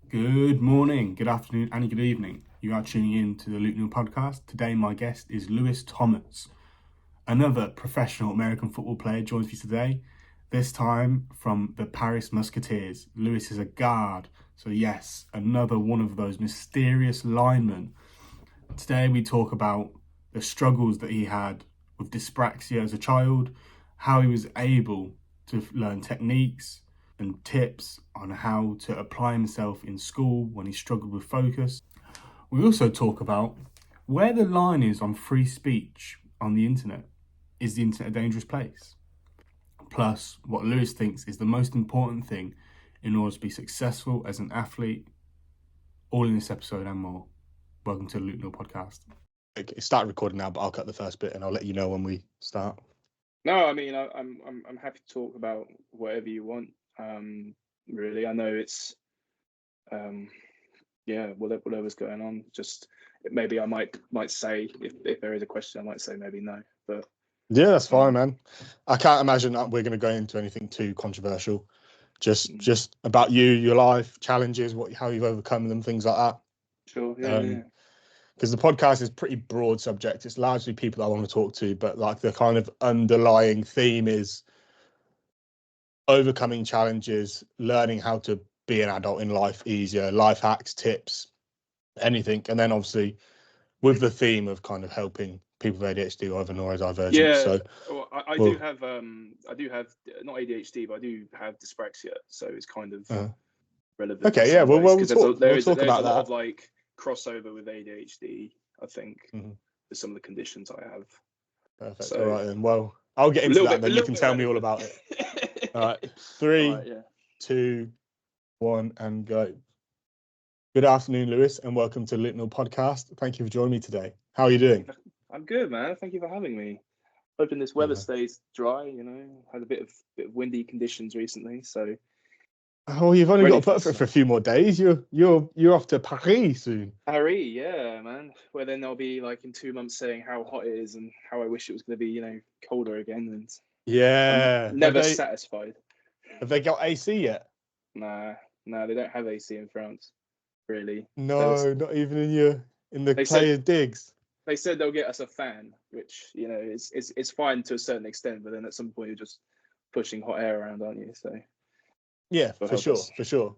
Good morning, good afternoon, and good evening. You are tuning in to the Neill podcast. Today, my guest is Lewis Thomas. Another professional American football player joins me today, this time from the Paris Musketeers. Lewis is a guard, so yes, another one of those mysterious linemen. Today, we talk about the struggles that he had with dyspraxia as a child, how he was able to learn techniques and tips on how to apply himself in school when he struggled with focus. We also talk about where the line is on free speech on the internet. Is the internet a dangerous place? Plus, what Lewis thinks is the most important thing in order to be successful as an athlete. All in this episode and more. Welcome to the Neill podcast. Okay, start recording now, but I'll cut the first bit and I'll let you know when we start. No, I mean I'm happy to talk about whatever you want. Really, I know it's whatever's going on. Just maybe I might say if there is a question, I might say maybe no. But yeah, that's fine, man. I can't imagine that we're going to go into anything too controversial. Just about you, your life, challenges, how you've overcome them, things like that. Sure, yeah. Because the podcast is pretty broad subject. It's largely people I want to talk to, but like the kind of underlying theme is overcoming challenges, learning how to be an adult in life easier, life hacks, tips, anything. And then obviously with the theme of kind of helping people with ADHD or other neurodivergent. Yeah, So well, I do have not ADHD, but I do have dyspraxia, so it's kind of relevant. Okay, yeah, well, we'll talk about a lot that. of like crossover with ADHD, I think, with some of the conditions I have. Perfect. So, all right, then. Well, I'll get into that, and then you can tell me all about it. All right, 3, 2, 1, and go. Good afternoon, Lewis, and welcome to the Neill podcast. Thank you for joining me today. How are you doing? I'm good, man. Thank you for having me. Hoping this weather stays dry. You know, had a bit of windy conditions recently, so. Oh, you've only got to put up for a few more days. You're off to Paris soon. Paris, yeah, man. Where then they'll be like in 2 months saying how hot it is and how I wish it was going to be, colder again. And yeah, I'm never satisfied. Have they got AC yet? Nah, they don't have AC in France, really. No, not even in the player digs. They said they'll get us a fan, which it's fine to a certain extent, but then at some point you're just pushing hot air around, aren't you? So. Yeah, for sure.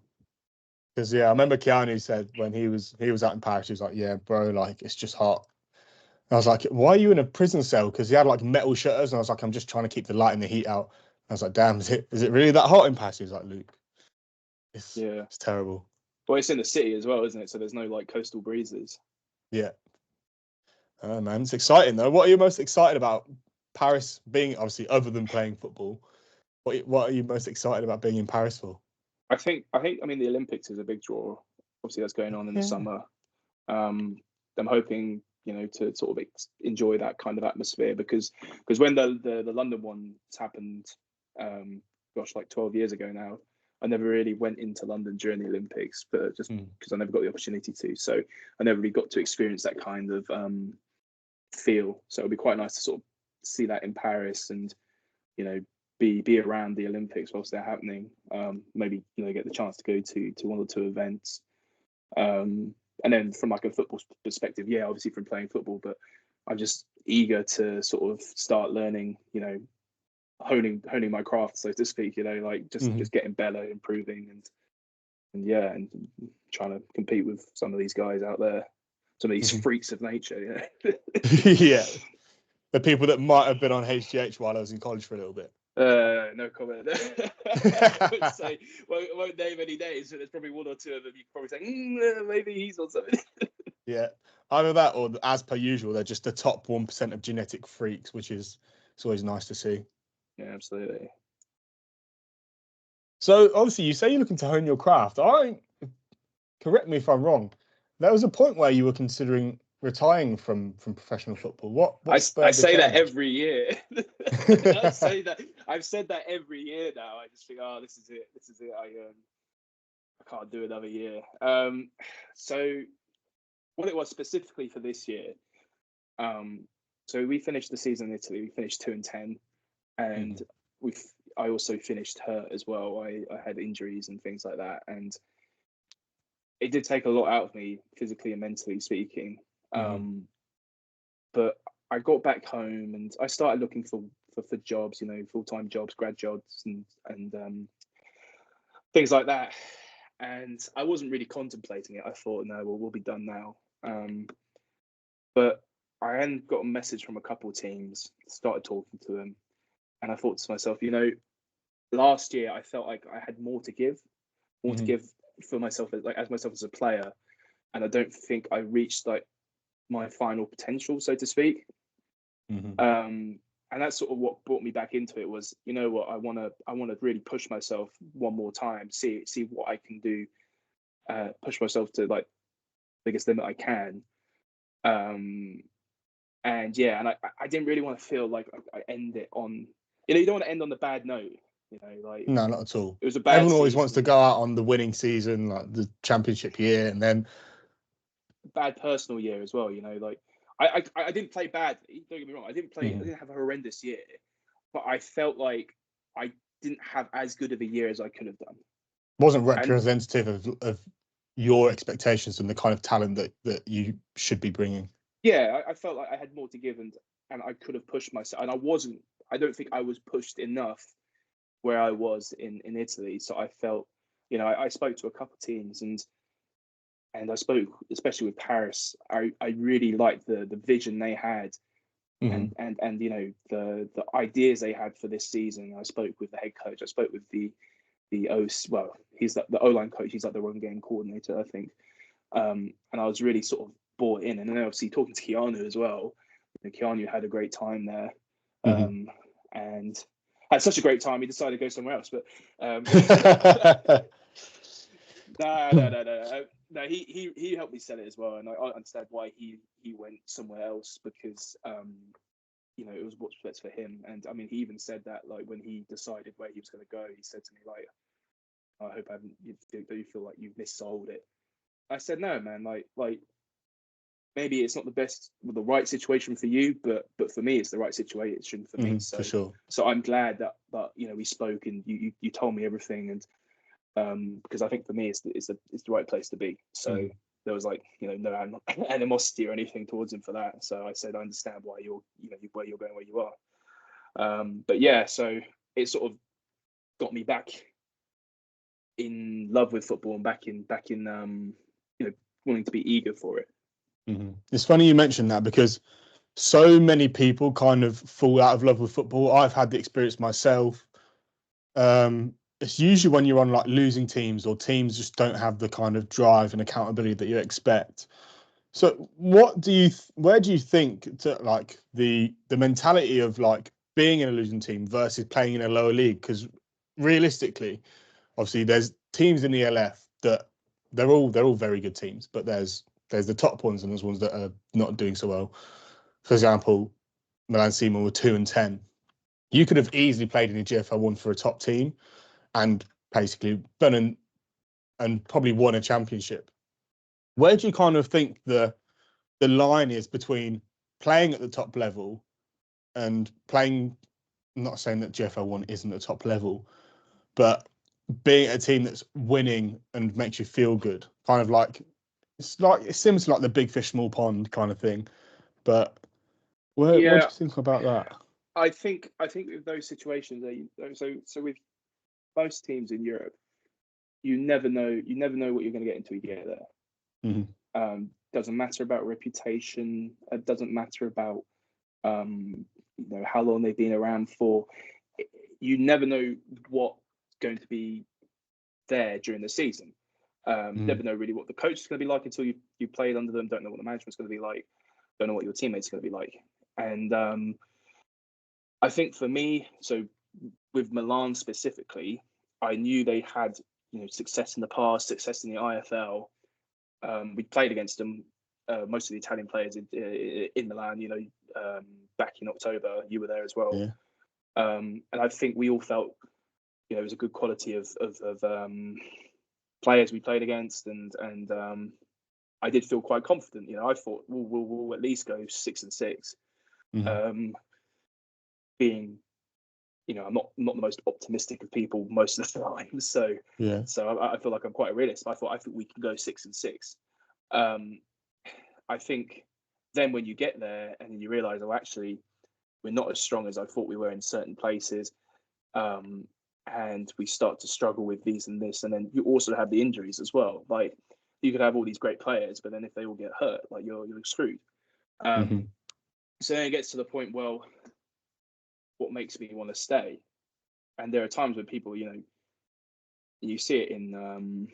Because I remember Keanu said when he was out in Paris, he was like, "Yeah, bro, like it's just hot." And I was like, "Why are you in a prison cell?" Because he had like metal shutters, and I was like, "I'm just trying to keep the light and the heat out." I was like, "Damn, is it really that hot in Paris?" He was like, "Luke, it's terrible." Well, it's in the city as well, isn't it? So there's no like coastal breezes. Yeah. Oh man, it's exciting though. What are you most excited about Paris being, obviously, other than playing football? What are you most excited about being in Paris for? I mean the Olympics is a big draw. Obviously that's going on in the summer. I'm hoping to sort of enjoy that kind of atmosphere because when the London one happened, like 12 years ago now, I never really went into London during the Olympics, but just because I never got the opportunity to. So I never really got to experience that kind of feel. So it'll be quite nice to sort of see that in Paris and be around the Olympics whilst they're happening. Maybe get the chance to go to one or two events. And then from like a football perspective, obviously from playing football, but I'm just eager to sort of start learning, honing my craft, so to speak. Just getting better, improving, and trying to compete with some of these guys out there, some of these freaks of nature. Yeah, the people that might have been on HGH while I was in college for a little bit. No comment. I won't name any names, but there's probably one or two of them you can probably say, maybe he's on something. Yeah, either that or, as per usual, they're just the top 1% of genetic freaks, which is it's always nice to see. Yeah, absolutely. So obviously, you say you're looking to hone your craft. Correct me if I'm wrong. There was a point where you were considering retiring from professional football. What I say that every year. I've said that every year now. I just think, this is it. I can't do another year. So what it was specifically for this year. So we finished the season in Italy. We finished 2-10, and I also finished hurt as well. I had injuries and things like that, and it did take a lot out of me, physically and mentally speaking. But I got back home and I started looking for jobs, full-time jobs, grad jobs, and things like that. And I wasn't really contemplating it. I thought, no, well, we'll be done now. But I then got a message from a couple of teams, started talking to them, and I thought to myself, last year I felt like I had more to give for myself, as myself as a player, and I don't think I reached like my final potential, so to speak. And that's sort of what brought me back into it. Was, you know what, I want to really push myself one more time, see what I can do, push myself to like biggest limit I can. And yeah, and I didn't really want to feel like I end it on, you don't want to end on the bad note, like no, not at all. It was a bad Everyone always season, wants to go out on the winning season, like the championship year, and then bad personal year as well. Like I didn't play badly. Don't get me wrong. I didn't have a horrendous year, but I felt like I didn't have as good of a year as I could have done. Wasn't representative of your expectations and the kind of talent that you should be bringing. Yeah, I felt like I had more to give, and I could have pushed myself, and I don't think I was pushed enough where I was in Italy. So I felt, I spoke to a couple of teams, and I spoke especially with Paris. I really liked the vision they had, and the ideas they had for this season. I spoke with the head coach. I spoke with the he's the O-line coach. He's like the run game coordinator, I think. And I was really sort of bought in. And then obviously talking to Keanu as well. Keanu had a great time there, and had such a great time he decided to go somewhere else. But no, he helped me sell it as well, and I understand why he went somewhere else, because it was what's best for him. And I mean, he even said that, like, when he decided where he was going to go, he said to me, like, I hope you feel like you've missold it. I said, no, man, like maybe it's not the right situation for you, but for me, it's the right situation for me. So for sure. So I'm glad that we spoke, and you told me everything, and because I think for me, it's the right place to be. So there was like, no animosity or anything towards him for that. So I said, I understand why you're where you're going, where you are. But yeah, so it sort of got me back in love with football, and back in wanting to be eager for it. It's funny you mentioned that, because so many people kind of fall out of love with football. I've had the experience myself. It's usually when you're on like losing teams, or teams just don't have the kind of drive and accountability that you expect. So where do you think to like the mentality of like being in a losing team versus playing in a lower league? Because realistically, obviously there's teams in the LF that they're all very good teams, but there's the top ones and there's ones that are not doing so well. For example, Milan Simon were 2-10. You could have easily played in the GFL1 for a top team and basically done and probably won a championship. Where do you kind of think the line is between playing at the top level and playing? I'm not saying that GFL1 isn't the top level, but being a team that's winning and makes you feel good, kind of like it's similar to like the big fish small pond kind of thing. But what do you think about that? I think with those situations, so with most teams in Europe, you never know what you're going to get until you get there. Doesn't matter about reputation. It doesn't matter about how long they've been around for. You never know what's going to be there during the season. Never know really what the coach is going to be like until you played under them. Don't know what the management's going to be like. Don't know what your teammates are going to be like. And I think for me, so with Milan specifically, I knew they had success in the past, success in the IFL. We played against them, most of the Italian players in Milan. Back in October, you were there as well. Yeah. And I think we all felt it was a good quality of players we played against, and I did feel quite confident. I thought we'll at least go 6-6. Being I'm not the most optimistic of people most of the time. So yeah, I feel like I'm quite a realist. I think we can go 6-6. I think then when you get there and you realise, oh, actually, we're not as strong as I thought we were in certain places, and we start to struggle with these and this, and then you also have the injuries as well. Like you could have all these great players, but then if they all get hurt, like you're screwed. So then it gets to the point, well, what makes me want to stay? And there are times when people, you see it in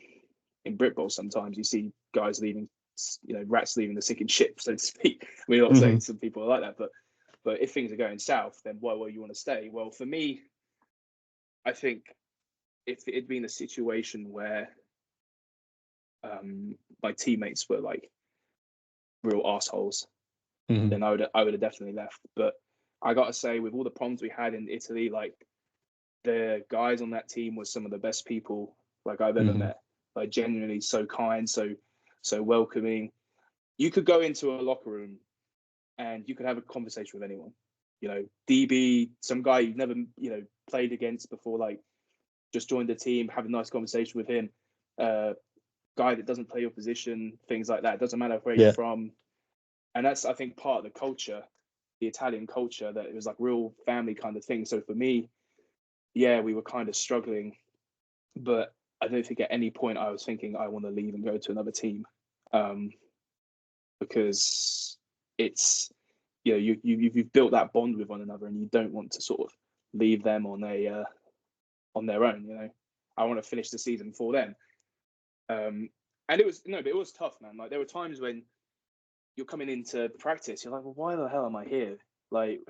Brit Bowl sometimes. You see guys leaving, rats leaving the sinking ship, so to speak. I mean, I'm not saying some people are like that, but if things are going south, then why will you want to stay? Well, for me, I think if it'd been a situation where my teammates were like real assholes, then I would have definitely left. But I gotta say, with all the problems we had in Italy, like the guys on that team were some of the best people like I've ever met. Like genuinely so kind, so welcoming. You could go into a locker room and you could have a conversation with anyone. DB, some guy you've never played against before, like just joined the team, have a nice conversation with him. Guy that doesn't play your position, things like that. It doesn't matter where you're from. And that's, I think, part of the culture, the Italian culture, that it was like real family kind of thing. So for me, yeah, we were kind of struggling, but I don't think at any point I was thinking I want to leave and go to another team, because it's you've built that bond with one another, and you don't want to sort of leave them on their own. I want to finish the season for them. And it was tough, man. Like there were times when you're coming into practice, you're like, well, why the hell am I here? Like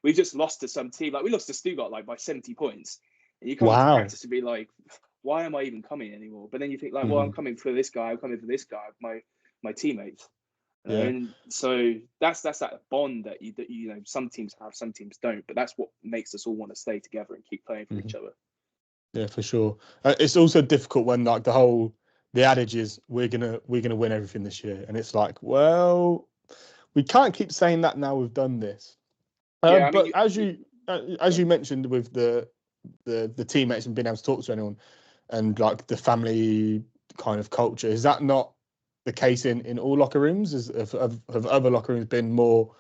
we just lost to some team, like we lost to Stuttgart like by 70 points, and you come into practice to be like, why am I even coming anymore? But then you think like, well, I'm coming for this guy, I'm coming for this guy, my teammates. And so that's that bond that you some teams have, some teams don't, but that's what makes us all want to stay together and keep playing for each other. Yeah, for sure. It's also difficult when like the adage is we're gonna win everything this year, and it's like, well, we can't keep saying that now we've done this. But as you mentioned with the teammates and being able to talk to anyone, and like the family kind of culture, is that not the case in all locker rooms? Have other locker rooms been more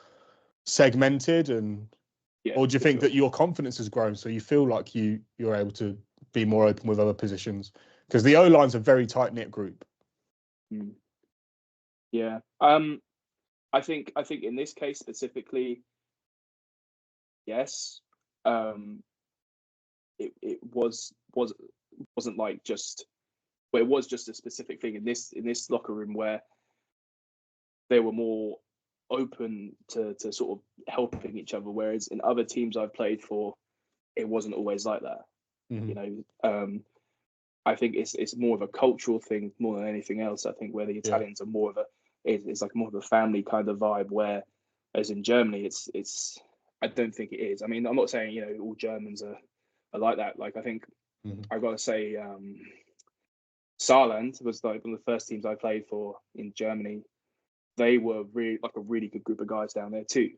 segmented, or do you think that your confidence has grown so you feel like you're able to be more open with other positions? Because the O line's a very tight knit group. Yeah. I think in this case specifically, yes. It wasn't like just, well, it was just a specific thing in this locker room where they were more open to sort of helping each other, whereas in other teams I've played for, it wasn't always like that. I think it's more of a cultural thing more than anything else. I think where the Italians are more of it's like more of a family kind of vibe, where as in Germany it's I don't think it is. I mean, I'm not saying all Germans are like that. Like I think I've got to say Saarland was like one of the first teams I played for in Germany. They were really like a really good group of guys down there too.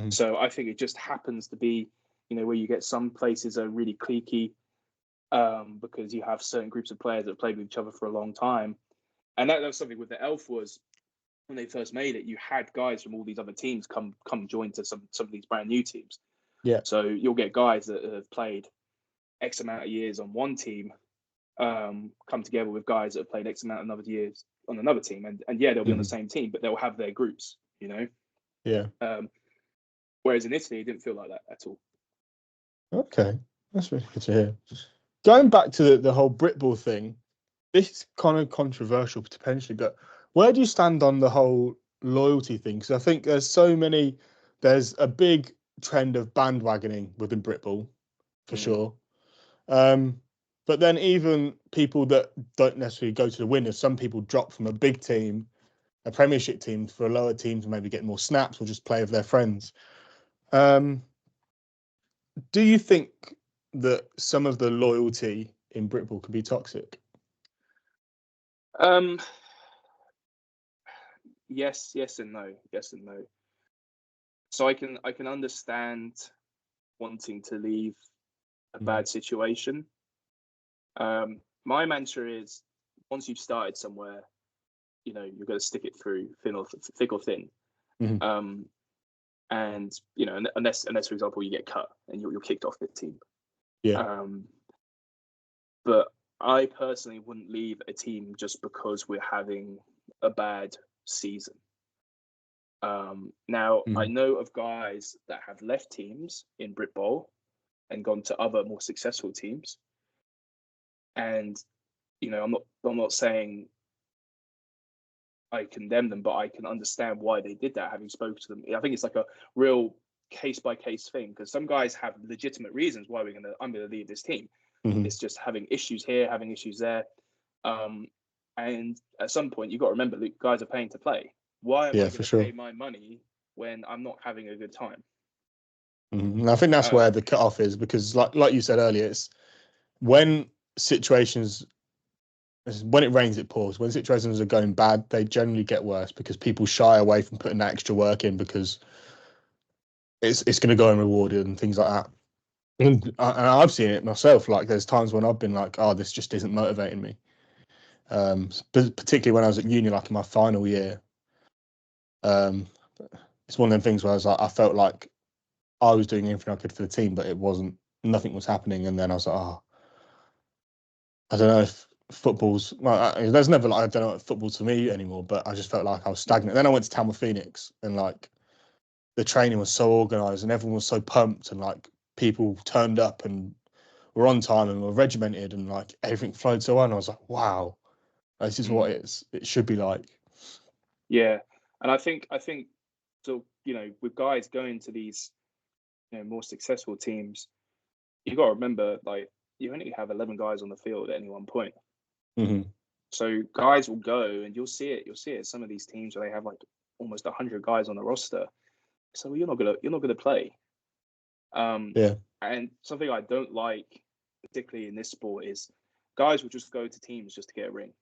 So I think it just happens to be, where you get some places are really cliquey, because you have certain groups of players that have played with each other for a long time. And that was something with the Elf was when they first made it, you had guys from all these other teams come join to some of these brand new teams. Yeah. So you'll get guys that have played X amount of years on one team, come together with guys that have played X amount of years on another team, and they'll be on the same team, but they'll have their groups, Yeah. Whereas in Italy, it didn't feel like that at all. Okay, that's really good to hear. Going back to the whole Britball thing, this is kind of controversial potentially, but where do you stand on the whole loyalty thing? Because I think there's a big trend of bandwagoning within Britball, for sure. But then even people that don't necessarily go to the winners, some people drop from a big team, a Premiership team, for a lower team to maybe get more snaps or just play with their friends. Do you think that some of the loyalty in Britball can be toxic? Yes and no. So I can understand wanting to leave a bad situation. My mantra is, once you've started somewhere, you've got to stick it through, thick or thin. Mm-hmm. And unless for example you get cut and you're kicked off the team. Yeah. But I personally wouldn't leave a team just because we're having a bad season. Now I know of guys that have left teams in Brit Bowl and gone to other more successful teams. And I'm not saying I condemn them, but I can understand why they did that, having spoken to them. I think it's like a real case by case thing, because some guys have legitimate reasons why I'm gonna leave this team. Mm-hmm. It's just having issues here, having issues there. And at some point you've got to remember, Luke, guys are paying to play. Why am I going to pay my money when I'm not having a good time? Mm-hmm. And I think that's where the cutoff is, because like you said earlier, it's when it rains, it pours. When situations are going bad, they generally get worse because people shy away from putting that extra work in because it's going to go unrewarded and things like that. And I've seen it myself. Like, there's times when I've been like, oh, this just isn't motivating me. Particularly when I was at uni, like in my final year. It's one of them things where I felt like I was doing everything I could for the team, but nothing was happening. And then I was like, oh, I don't know if football's, well, there's never like, I don't know if football's for me anymore, but I just felt like I was stagnant. Then I went to Tamworth Phoenix, and like the training was so organised and everyone was so pumped, and like people turned up and were on time and were regimented, and like everything flowed so well. And I was like, wow, this is what it should be like. Yeah. And I think so, with guys going to these more successful teams, you got to remember, like, you only have 11 guys on the field at any one point. Mm-hmm. So guys will go, and you'll see it. Some of these teams where they have like almost 100 guys on the roster. So you're not gonna play. Yeah. And something I don't like, particularly in this sport, is guys will just go to teams just to get a ring.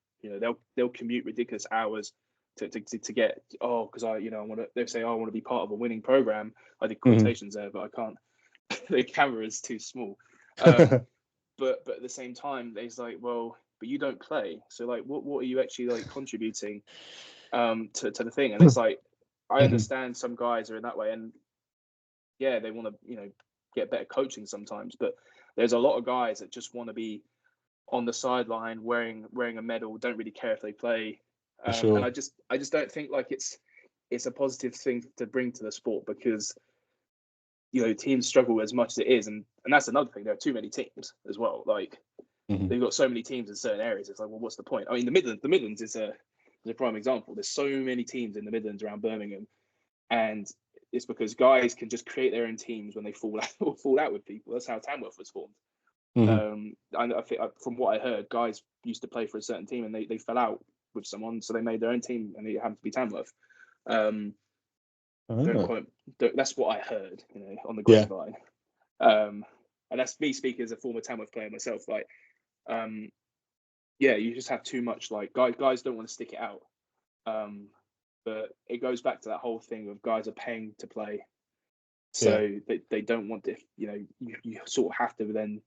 They'll commute ridiculous hours to get, because I want to. They say, I want to be part of a winning program. I did quotations there, but I can't. The camera is too small. But at the same time, it's like, well, but you don't play. So like, what are you actually like contributing to the thing? And it's like, I understand some guys are in that way, and yeah, they want to get better coaching sometimes, but there's a lot of guys that just want to be on the sideline wearing a medal, don't really care if they play. Sure. And I just don't think like it's a positive thing to bring to the sport, because teams struggle as much as it is, and that's another thing. There are too many teams as well. Like, they've got so many teams in certain areas. It's like, well, what's the point? I mean, the Midlands is a prime example. There's so many teams in the Midlands around Birmingham, and it's because guys can just create their own teams when they fall out with people. That's how Tamworth was formed. I think, from what I heard, guys used to play for a certain team, and they fell out with someone, so they made their own team, and it happened to be Tamworth. That's what I heard, on the grapevine. And that's me speaking as a former Tamworth player myself. Like, you just have too much. Like, guys don't want to stick it out. But it goes back to that whole thing of guys are paying to play, so they don't want to. You sort of have to then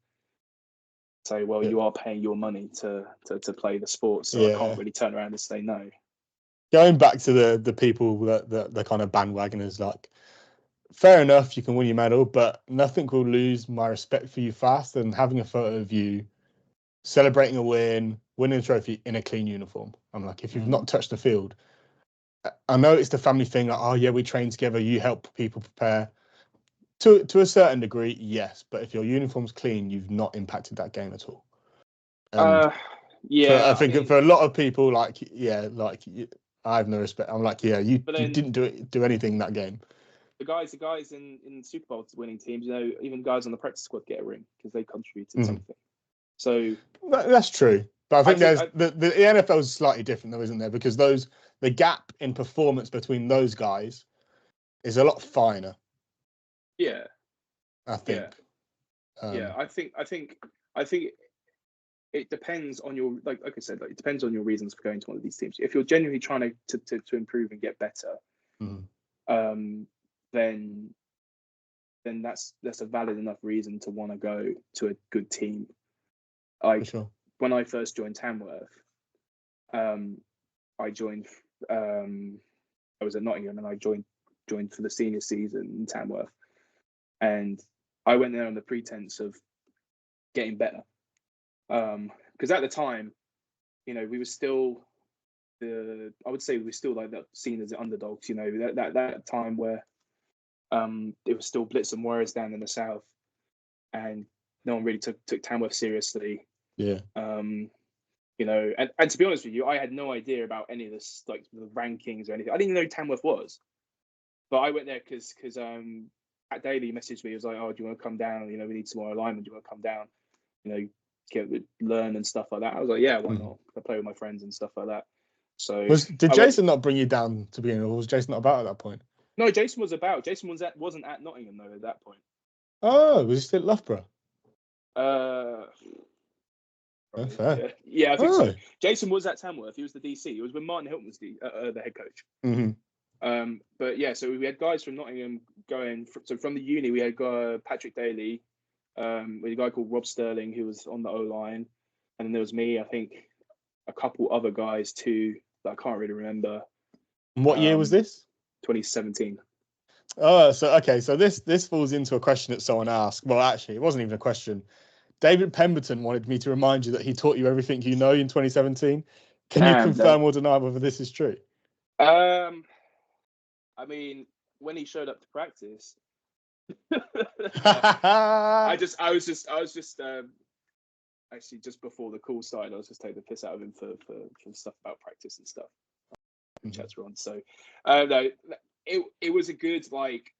say, well, you are paying your money to play the sport, so I can't really turn around and say no. Going back to the people that the kind of bandwagoners, like, fair enough, you can win your medal, but nothing will lose my respect for you faster than having a photo of you celebrating a win, winning a trophy in a clean uniform. I'm like, if you've not touched the field, I know it's the family thing, like, oh yeah, we train together, you help people prepare. To a certain degree, yes, but if your uniform's clean, you've not impacted that game at all. I think for a lot of people, like, I have no respect. I'm like, you didn't do anything in that game. The guys in Super Bowl winning teams, even guys on the practice squad get a ring because they contributed something. So that's true, but I think the NFL is slightly different, though, isn't there? Because the gap in performance between those guys is a lot finer. Yeah, I think. I think it depends on your, like I said, it depends on your reasons for going to one of these teams. If you're genuinely trying to improve and get better, then then that's a valid enough reason to want to go to a good team. Like, sure. When I first joined Tamworth, I joined. I was at Nottingham, and I joined for the senior season in Tamworth, and I went there on the pretense of getting better. Because at the time, we were still I would say we were still like that, seen as the underdogs. That time where it was still Blitz and Warriors down in the south, and no one really took Tamworth seriously. Yeah. And to be honest with you, I had no idea about any of this, like the rankings or anything. I didn't even know Tamworth was. But I went there because at Daily messaged me. He was like, "Oh, do you want to come down? We need some more alignment. Do you want to come down? Learn and stuff like that." I was like, "Yeah, why not? I play with my friends and stuff like that." So did Jason not bring you down to begin with, or was Jason not about at that point? No, Jason was about. Jason wasn't at Nottingham though at that point. Oh, was he still at Loughborough? Fair. Yeah, I think so. Jason was at Tamworth. He was the DC. It was when Martin Hilton was the head coach. Mm-hmm. But yeah, so we had guys from Nottingham going. So from the uni, we had Patrick Daly. We had a guy called Rob Sterling who was on the O line, and then there was me. I think a couple other guys too that I can't really remember. And what year was this? 2017. Oh, so this falls into a question that someone asked. Well, actually, it wasn't even a question. David Pemberton wanted me to remind you that he taught you everything you know in 2017. Can you confirm or deny whether this is true? I mean, when he showed up to practice, I was just actually just before the call started, I was just taking the piss out of him for stuff about practice and stuff. Chats were on, so no, it was a good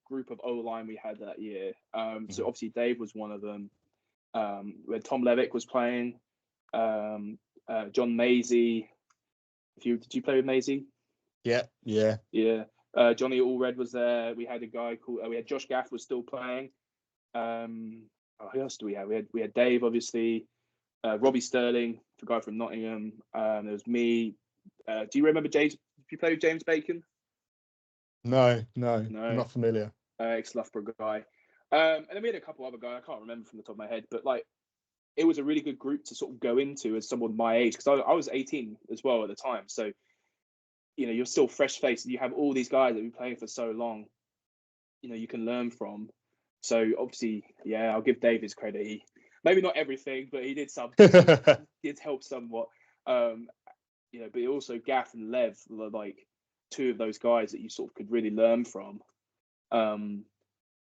group of O line we had that year. So obviously Dave was one of them. Where Tom Levick was playing, John Maisie. Did you play with Maisie? Yeah. Johnny Allred was there. We had a guy called. We had Josh Gaff was still playing. Who else do we have? We had Dave, obviously. Robbie Sterling, the guy from Nottingham. There was me. Do you remember James? Did you play with James Bacon? No, I'm not familiar. Ex-Loughborough guy. And then we had a couple other guys. I can't remember from the top of my head, but it was a really good group to sort of go into as someone my age, because I was 18 as well at the time. So, you're still fresh faced, and you have all these guys that have been playing for so long, you can learn from. So obviously, yeah, I'll give Dave his credit. He, maybe not everything, but he did something. He did help somewhat. But also Gaff and Lev were two of those guys that you sort of could really learn from.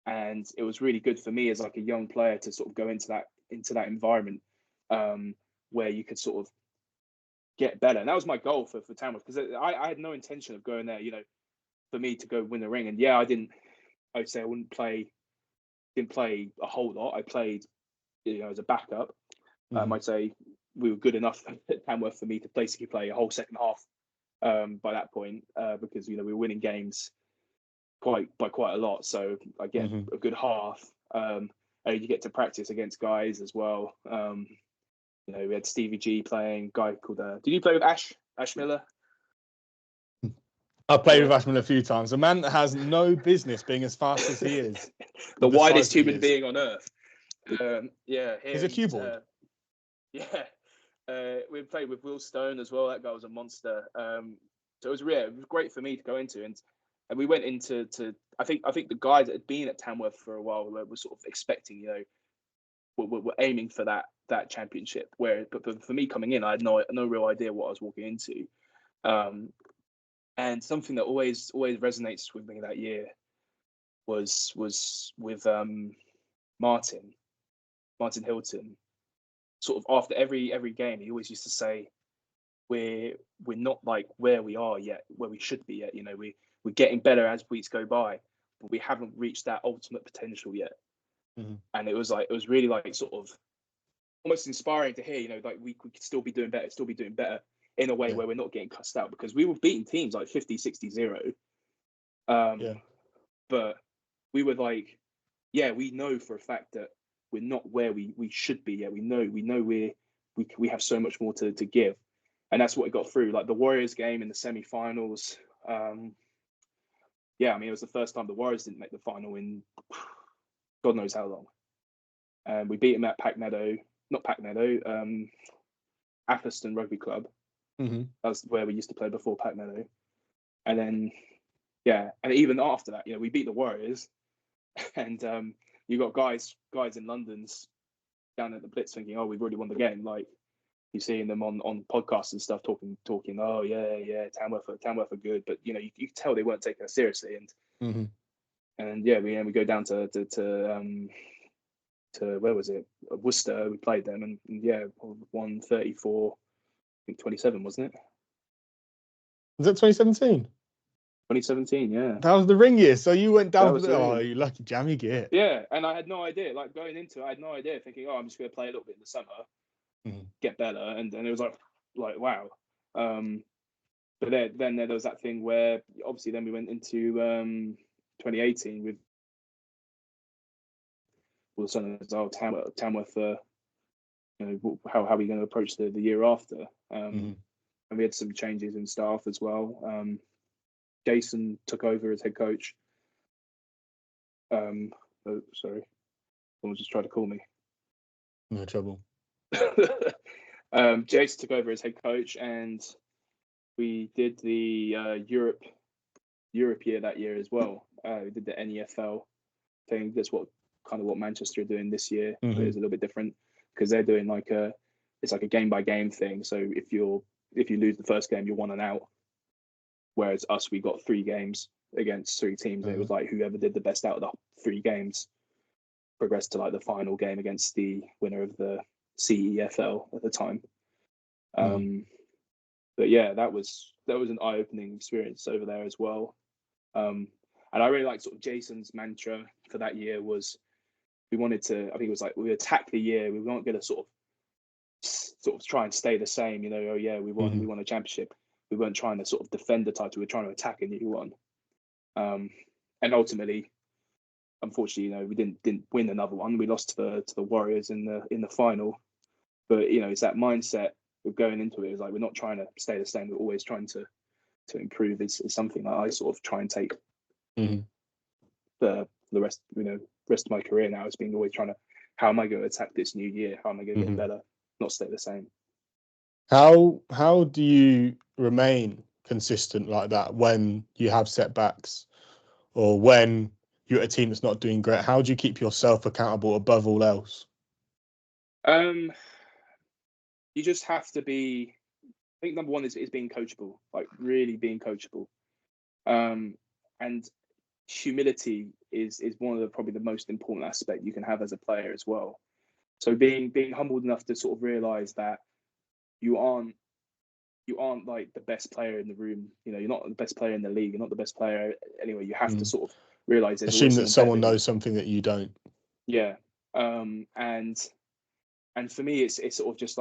And it was really good for me as a young player to sort of go into that environment where you could sort of get better. And that was my goal for Tamworth, because I had no intention of going there, for me to go win the ring. And yeah, I didn't play a whole lot. I played, as a backup. I'd say we were good enough at Tamworth for me to basically play a whole second half by that point, because we were winning games by quite a lot. So I get a good half. And you get to practice against guys as well. We had Stevie G playing, guy called. Did you play with Ash Miller? I've played with Ash Miller a few times. A man that has no business being as fast as he is. The widest human being on earth. He's a cuboid. We played with Will Stone as well. That guy was a monster. So it was great for me to go into, and we went into I think the guys that had been at Tamworth for a while were sort of expecting, were aiming for that championship. But for me coming in, I had no real idea what I was walking into. And something that always resonates with me that year was with Martin Hilton. Sort of after every game, he always used to say, we're not where we are yet, where we should be yet. We're getting better as weeks go by, but we haven't reached that ultimate potential yet. And it was really sort of almost inspiring to hear, we could still be doing better in a way where we're not getting cussed out, because we were beating teams 50-60-0. But we were we know for a fact that we're not where we should be yet. We know we have so much more to give. And that's what it got through. The Warriors game in the semi-finals. It was the first time the Warriors didn't make the final in God knows how long. And we beat them at Atherstone Rugby Club. Mm-hmm. That's where we used to play before Pack Meadow. And then, and even after that, we beat the Warriors. And you got guys in London's down at the Blitz thinking, oh, we've already won the game. Like, you're seeing them on podcasts and stuff talking. Oh yeah, Tamworth are good, but you could tell they weren't taking us seriously. And we go down to where was it? Worcester. We played them and won 34. I think 27, wasn't it? Was that 2017? 2017, yeah. That was the ring year. So you went down. Oh, you lucky jammy git. Yeah, and I had no idea. Like going into it, I had no idea. Thinking, oh, I'm just going to play a little bit in the summer, get better, and it was like wow. But then there was that thing where obviously then we went into 2018 with all of a sudden it's Tamworth. How are we going to approach the year after? And we had some changes in staff as well. Jason took over as head coach. Sorry, someone just tried to call me. No trouble. Jason took over as head coach, and we did the Europe year that year as well. We did the NEFL thing. That's what Manchester are doing this year. But it's a little bit different because they're doing it's like a game by game thing. So if you lose the first game, you're 1 and out. Whereas us, we got 3 games against 3 teams, and it was like whoever did the best out of the 3 games progressed to the final game against the winner of the CEFL at the time. But yeah, that was an eye-opening experience over there as well. And I really liked sort of Jason's mantra for that year was we wanted to. I think it was we attack the year. We weren't going to sort of try and stay the same. We won a championship. We weren't trying to sort of defend the title. We were trying to attack a new one. And ultimately, unfortunately, we didn't win another one. We lost to the Warriors in the final. But it's that mindset of going into it. It's we're not trying to stay the same. We're always trying to improve. Is something that I sort of try and take the rest of my career now. It's been always trying to, how am I going to attack this new year? How am I going to get better? Not stay the same. How do you remain consistent like that when you have setbacks or when you're at a team that's not doing great? How do you keep yourself accountable above all else? You just have to be. I think number one is being coachable, really being coachable, and humility is one of probably the most important aspect you can have as a player as well. So being humbled enough to sort of realize that you aren't the best player in the room. You're not the best player in the league. You're not the best player anyway. You have to sort of realize there's assume that someone knows something that you don't. Yeah. And for me, it's sort of just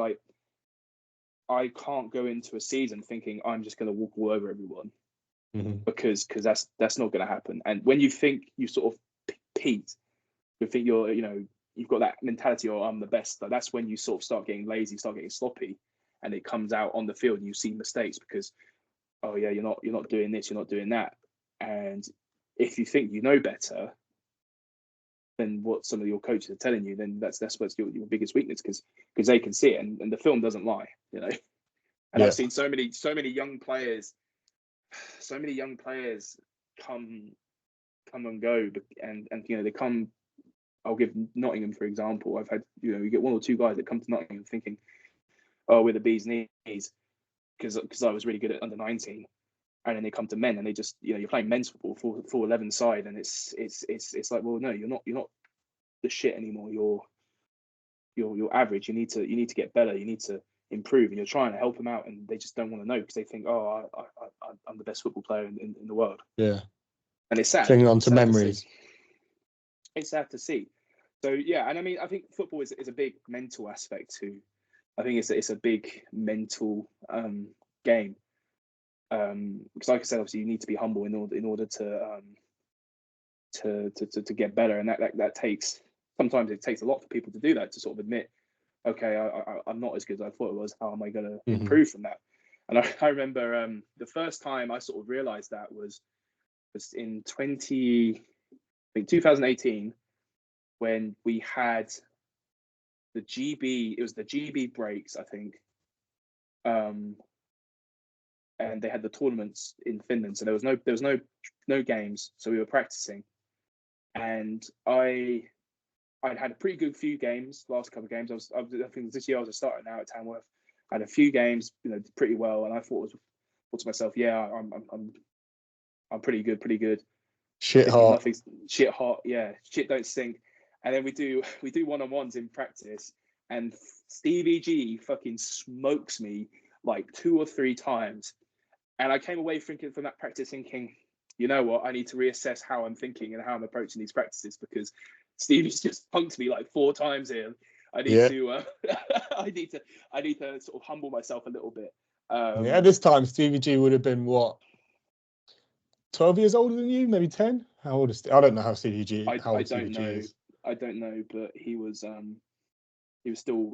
I can't go into a season thinking I'm just going to walk all over everyone, because that's not going to happen. And when you think you sort of peaked, you think you've got that mentality, or I'm the best. That's when you sort of start getting lazy, start getting sloppy, and it comes out on the field. And you see mistakes because, oh yeah, you're not doing this, you're not doing that. And if you think you know better than what some of your coaches are telling you, then that's what's your biggest weakness, because they can see it, and the film doesn't lie, And I've seen so many young players come and go, and they come. I'll give Nottingham for example. I've had you get 1 or 2 guys that come to Nottingham thinking, oh, we're the bee's knees because I was really good at under 19, and then they come to men and they just you're playing men's football for 11 side, and it's like, well, no, you're not the shit anymore. You're average. You need to get better. You need to improve, and you're trying to help them out, and they just don't want to know because they think, oh, I'm the best football player in the world. Yeah, and it's sad. clinging on to memories. It's sad to see. So yeah, and I mean, I think football is a big mental aspect too. I think it's a big mental game. Because like I said, obviously you need to be humble in order to get better, and that takes, sometimes it takes a lot for people to do that, to sort of admit, okay, I'm not as good as I thought it was. How am I going to improve from that? And I remember the first time I sort of realized that was in 2018, when we had the GB. It was the GB breaks, I think. And they had the tournaments in Finland, so there was no games, so we were practicing. And I'd had a pretty good few games, last couple of games. I think this year I was a starter now at Tamworth. I had a few games, did pretty well, and I thought to myself, yeah, I'm pretty good. Shit hot. Nothing's shit hot, yeah. Shit don't stink. And then we do one-on-ones in practice, and Stevie G fucking smokes me like 2 or 3 times. And I came away from that practice thinking, you know what, I need to reassess how I'm thinking and how I'm approaching these practices, because Stevie's just punked me like 4 times here. I need to I need to sort of humble myself a little bit. At this time, Stevie G would have been what, 12 years older than you, maybe 10? How old is I don't know how Stevie G I don't know. Is. I don't know, but he was still,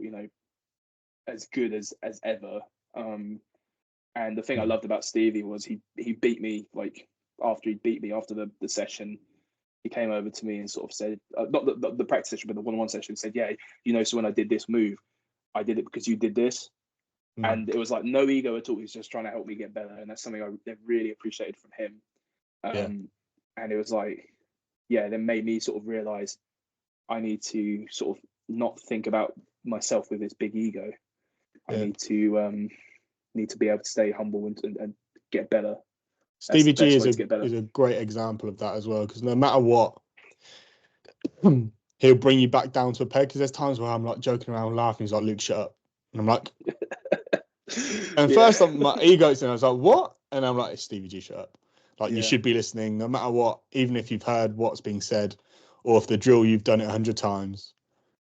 as good as ever. And the thing I loved about Stevie was he beat me, like after the session, he came over to me and sort of said, not the practice session, but the one-on-one session, said, yeah, so when I did this move, I did it because you did this. And it was like no ego at all. He's just trying to help me get better. And that's something I really appreciated from him. And it was like, then made me sort of realize I need to sort of not think about myself with this big ego. I need to be able to stay humble and get better. Stevie G is a great example of that as well, because no matter what, he'll bring you back down to a peg. Because there's times where I'm like joking around, laughing. He's like, Luke, shut up. And I'm like, and first my ego's in, I was like, what? And I'm like, it's Stevie G, shut up. Like, you should be listening no matter what, even if you've heard what's being said, or if the drill you've done it 100 times.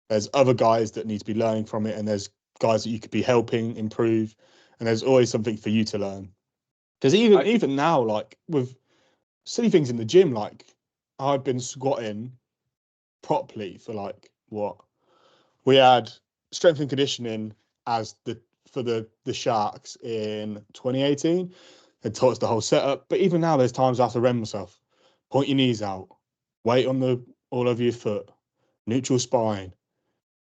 There's other guys that need to be learning from it, and there's guys that you could be helping improve, and there's always something for you to learn. Because even now, like with silly things in the gym, like I've been squatting properly for like what we had strength and conditioning as for the Sharks in 2018. It taught us the whole setup. But even now, there's times I have to rem myself. Point your knees out, weight all over your foot, neutral spine,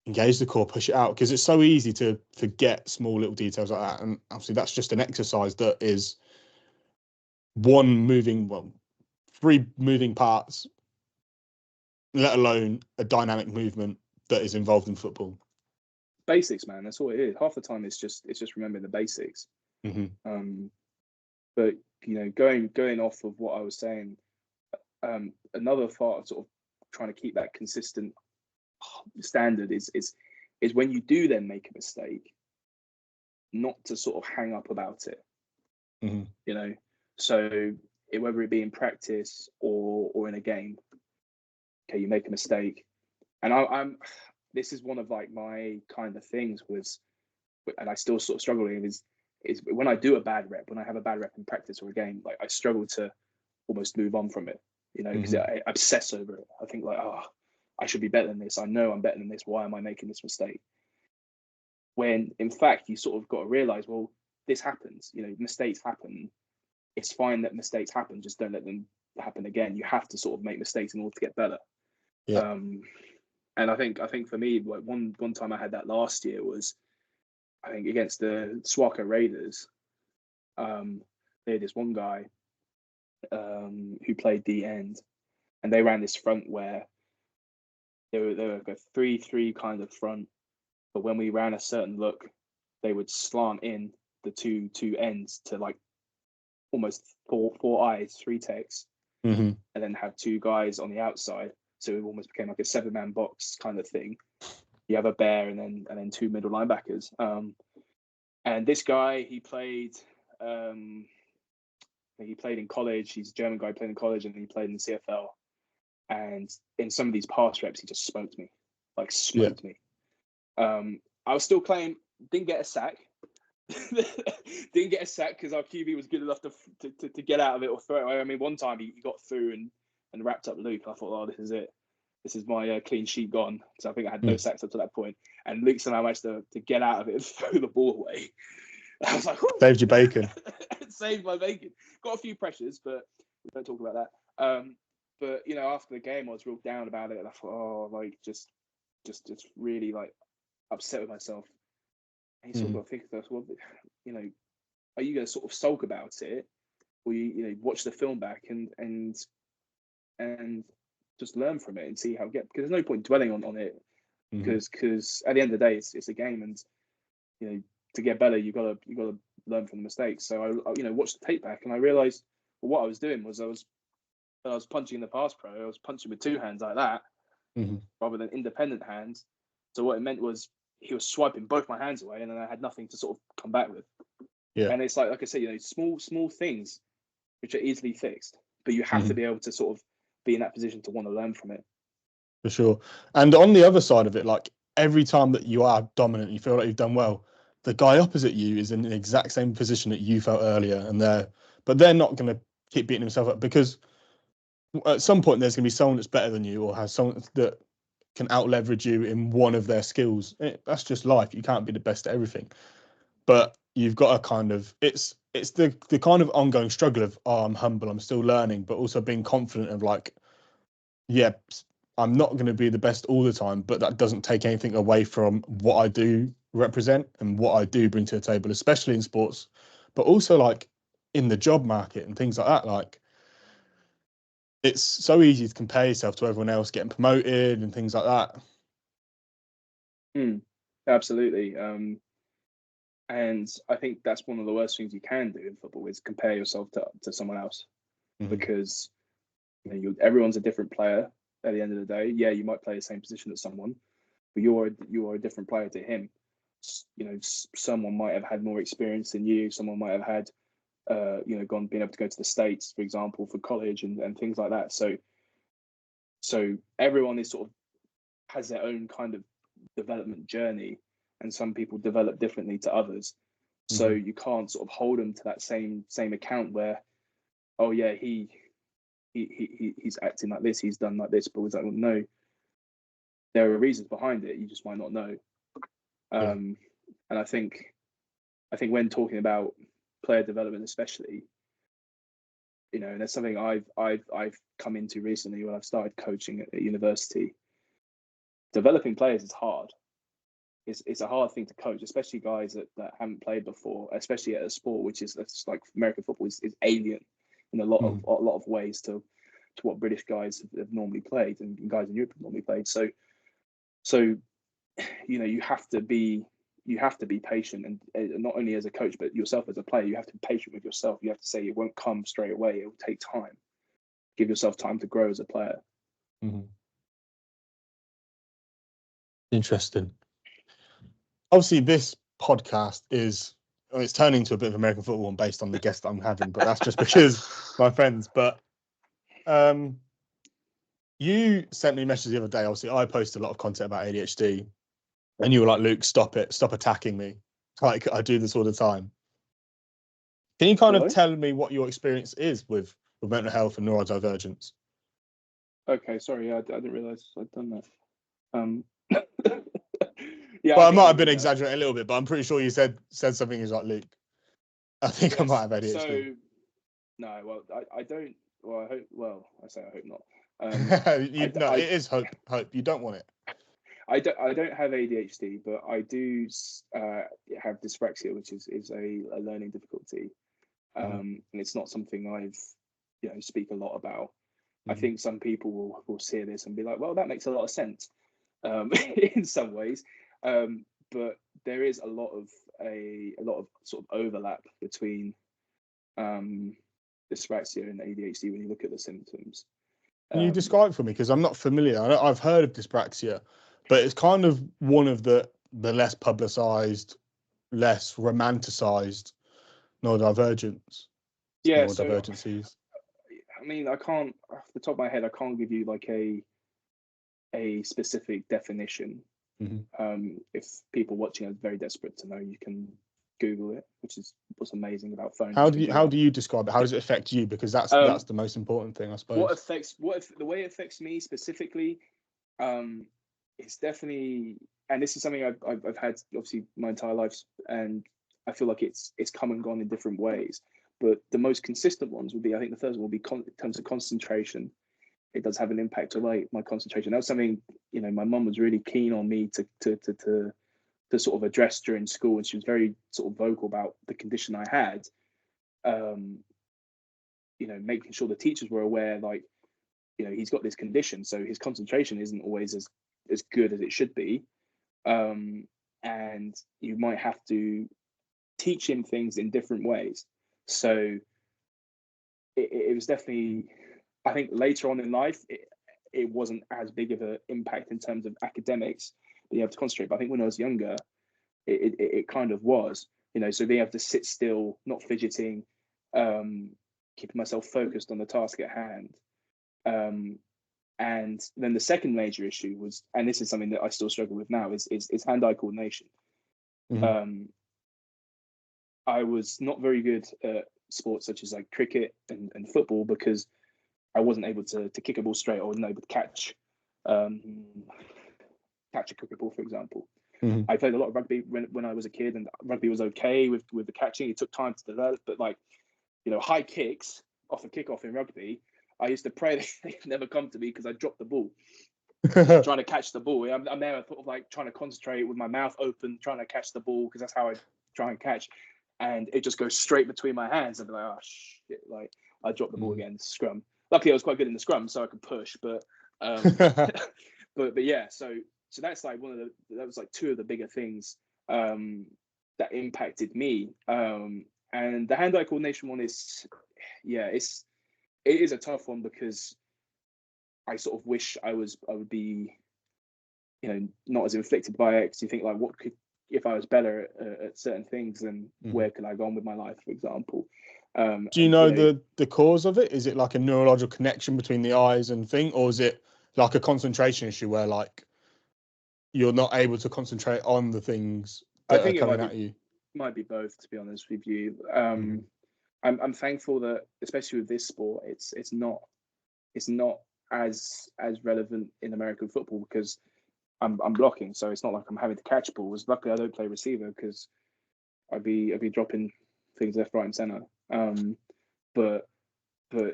engage the core, push it out, because it's so easy to forget small little details like that. And obviously that's just an exercise that is 3 moving parts, let alone a dynamic movement that is involved in football. Basics, man. That's all it is. Half the time it's just remembering the basics. But going off of what I was saying, another part of sort of trying to keep that consistent standard is when you do then make a mistake, not to sort of hang up about it. So whether it be in practice or in a game, okay, you make a mistake, and I'm this is one of like my kind of things was, and I still sort of struggle with, is when I do a bad rep, when I have a bad rep in practice or a game, like I struggle to almost move on from it, because I obsess over it. I think like, I should be better than this. I know I'm better than this. Why am I making this mistake? When in fact you sort of got to realize, well, this happens. Mistakes happen. It's fine that mistakes happen. Just don't let them happen again. You have to sort of make mistakes in order to get better. And I think for me, like one time I had that last year was, I think against the Swaco Raiders. They had this one guy who played the end, and they ran this front where they were like a 3-3 kind of front, but when we ran a certain look, they would slant in the two ends to like almost four eyes, 3 techs, and then have 2 guys on the outside. So it almost became like a 7-man box kind of thing. You have a bear and then 2 middle linebackers. And this guy, he played in college. He's a German guy, played in college, and then he played in the CFL. And in some of these pass reps, he just smoked me. I was still playing, didn't get a sack. Didn't get a sack because our QB was good enough to get out of it or throw it away. I mean, one time he got through and wrapped up Luke. I thought, oh, this is it. This is my clean sheet gone. So I think I had no sacks up to that point. And Luke somehow managed to get out of it and throw the ball away. I was like, whew. Saved your bacon. Saved my bacon. Got a few pressures, but we don't talk about that. but you know, after the game, I was real down about it, and I thought, oh, like just really like upset with myself. And you sort of got to think to yourself, well, you know, are you going to sort of sulk about it, or you know, watch the film back and just learn from it and see how it gets? Because there's no point dwelling on it, because at the end of the day, it's a game, and you know, to get better, you gotta learn from the mistakes. So I you know, watched the tape back, and I realized, well, what I was doing was I was punching in the pass pro. I was punching with two hands like that, rather than independent hands. So what it meant was he was swiping both my hands away, and then I had nothing to sort of come back with. Yeah. And it's like I said, you know, small things which are easily fixed, but you have to be able to sort of be in that position to want to learn from it. For sure. And on the other side of it, like every time that you are dominant, you feel like you've done well, the guy opposite you is in the exact same position that you felt earlier, and they're not going to keep beating himself up, because at some point there's going to be someone that's better than you, or has someone that can out leverage you in one of their skills. That's just life. You can't be the best at everything, but you've got to kind of, it's the kind of ongoing struggle of, oh, I'm humble, I'm still learning, but also being confident of like, yeah, I'm not going to be the best all the time, but that doesn't take anything away from what I do represent and what I do bring to the table, especially in sports, but also like in the job market and things like that. Like, it's so easy to compare yourself to everyone else getting promoted and things like that. Absolutely. And I think that's one of the worst things you can do in football, is compare yourself to someone else, because you know, everyone's a different player at the end of the day. Yeah, you might play the same position as someone, but you are a different player to him. You know, someone might have had more experience than you. Someone might have had, you know, been able to go to the States, for example, for college and things like that. So everyone is sort of has their own kind of development journey, and some people develop differently to others. So you can't sort of hold them to that same account where, oh yeah, he's acting like this, he's done like this, but it's like, well, no, there are reasons behind it, you just might not know. And I think when talking about player development, especially, you know, and that's something I've come into recently when I've started coaching at university. Developing players is hard. It's a hard thing to coach, especially guys that haven't played before, especially at a sport which is like American football is alien in a lot of ways to what British guys have normally played, and guys in Europe have normally played. So you know, you have to be patient, and not only as a coach but yourself as a player, you have to be patient with yourself. You have to say it won't come straight away. It will take time. Give yourself time to grow as a player. Interesting. Obviously, this podcast is, it's turning into a bit of American football and based on the guest that I'm having, but that's just because my friends. But you sent me a message the other day. Obviously, I posted a lot of content about ADHD, and you were like, Luke, stop it, stop attacking me. Like, I do this all the time. Can you kind of tell me what your experience is with mental health and neurodivergence? Okay, sorry, I didn't realise I'd done that. Yeah, well, I might have been exaggerating a little bit, but I'm pretty sure you said something is like, Luke, I think yes, I might have ADHD. So, no, well, I don't. Well, I hope. Well, I say I hope not. It is hope. Hope you don't want it. I don't have ADHD, but I do have dyspraxia, which is a learning difficulty, and it's not something I've speak a lot about. I think some people will see this and be like, well, that makes a lot of sense, in some ways. But there is a lot of sort of overlap between dyspraxia and ADHD when you look at the symptoms. Can you describe for me, because I'm not familiar? I've heard of dyspraxia, but it's kind of one of the less publicized, less romanticized neurodivergence. Yeah, neurodivergencies. So, I mean, I can't, off the top of my head, I can't give you like a specific definition. If people watching are very desperate to know, you can Google it, which is what's amazing about phones. How do you describe it? How does it affect you? Because that's the most important thing, I suppose. The way it affects me specifically, it's definitely, and this is something I've had obviously my entire life, and I feel like it's come and gone in different ways. But the most consistent ones would be, I think the first one will be in terms of concentration, it does have an impact on my concentration. That was something, you know, my mum was really keen on me to sort of address during school, and she was very sort of vocal about the condition I had. You know, making sure the teachers were aware, like, you know, he's got this condition, so his concentration isn't always as good as it should be, and you might have to teach him things in different ways. So it was definitely, I think later on in life, it wasn't as big of an impact in terms of academics, being able to concentrate. But I think when I was younger, it kind of was, you know, so being able to sit still, not fidgeting, keeping myself focused on the task at hand. And then the second major issue was, and this is something that I still struggle with now, is hand-eye coordination. I was not very good at sports such as like cricket and football because I wasn't able to kick a ball straight, or wasn't able to catch a cricket ball, for example. I played a lot of rugby when I was a kid, and rugby was okay with the catching. It took time to develop, but like, you know, high kicks off a kickoff in rugby, I used to pray they'd never come to me because I dropped the ball. Trying to catch the ball. I'm there sort of like trying to concentrate with my mouth open, trying to catch the ball, because that's how I try and catch. And it just goes straight between my hands. I'd be like, oh shit, like I dropped the ball again, scrum. Luckily I was quite good in the scrum, so I could push, but but yeah, so that's like that was like two of the bigger things that impacted me. And the hand-eye coordination one is, yeah, it is a tough one, because I sort of wish I would be, you know, not as inflicted by it. Because you think, like, what could, if I was better at certain things, then where could I go on with my life, for example? Do you know the cause of it? Is it like a neurological connection between the eyes and thing, or is it like a concentration issue where like you're not able to concentrate on the things that are coming at you? Might be both, to be honest with you. I'm thankful that, especially with this sport, it's not as relevant in American football, because I'm blocking, so it's not like I'm having to catch balls. Luckily, I don't play receiver, because I'd be dropping things left, right, and center. But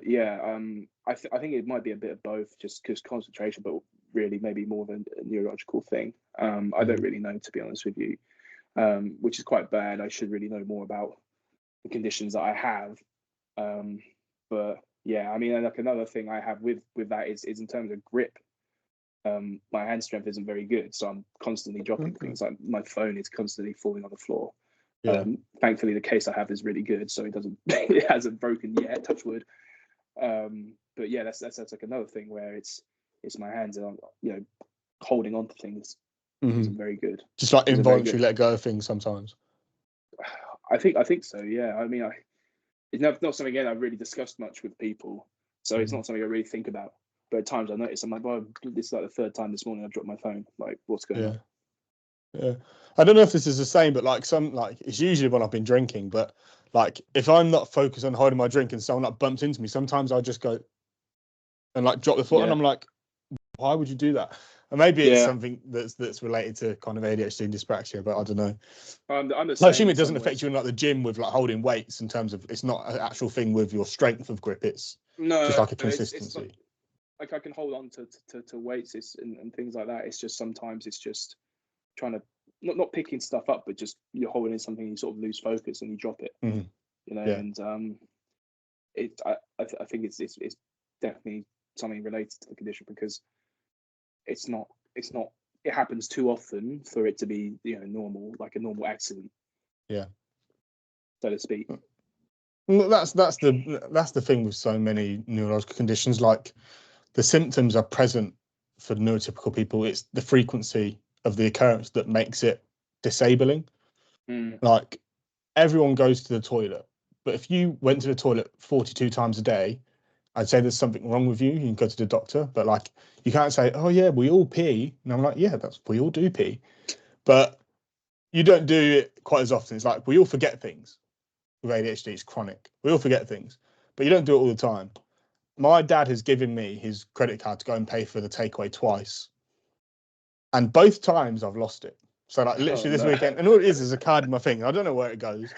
yeah, I think it might be a bit of both, just because concentration, but really maybe more of a neurological thing. I don't really know, to be honest with you, which is quite bad. I should really know more about the conditions that I have. But yeah, I mean, like another thing I have with that is in terms of grip. My hand strength isn't very good, so I'm constantly dropping things. Like my phone is constantly falling on the floor. Thankfully, the case I have is really good, so it hasn't broken yet. Touch wood. But yeah, that's like another thing where it's my hands are, you know, holding on to things isn't very good. Just like involuntary let go of things sometimes. I think so. Yeah. I mean, it's not something again I've really discussed much with people, so it's not something I really think about. But at times I notice, I'm like, well, this is like the third time this morning I've dropped my phone. Like, what's going on? Yeah. I don't know if this is the same, but like it's usually when I've been drinking, but like if I'm not focused on holding my drink and someone like bumps into me, sometimes I just go and like drop the foot, and I'm like, why would you do that? And maybe it's something that's related to kind of ADHD and dyspraxia, but I don't know. I'm I assume it doesn't affect you in like the gym with like holding weights, in terms of it's not an actual thing with your strength of grip. It's just like a consistency. It's like I can hold on to weights and things like that. It's just sometimes it's just trying to not picking stuff up, but just you're holding something, you sort of lose focus and you drop it. You know, and I think it's definitely something related to the condition, because it's not it happens too often for it to be, you know, normal, like a normal accident, so to speak. That's the thing with so many neurological conditions. Like the symptoms are present for neurotypical people. It's the frequency of the occurrence that makes it disabling. Like everyone goes to the toilet, but if you went to the toilet 42 times a day, I'd say there's something wrong with you. You can go to the doctor, but like you can't say, oh yeah, we all pee. And I'm like, yeah, we all do pee, but you don't do it quite as often. It's like we all forget things. With ADHD, it's chronic. We all forget things, but you don't do it all the time. My dad has given me his credit card to go and pay for the takeaway twice, and both times I've lost it. So like literally this weekend, and all it is a card in my thing. I don't know where it goes.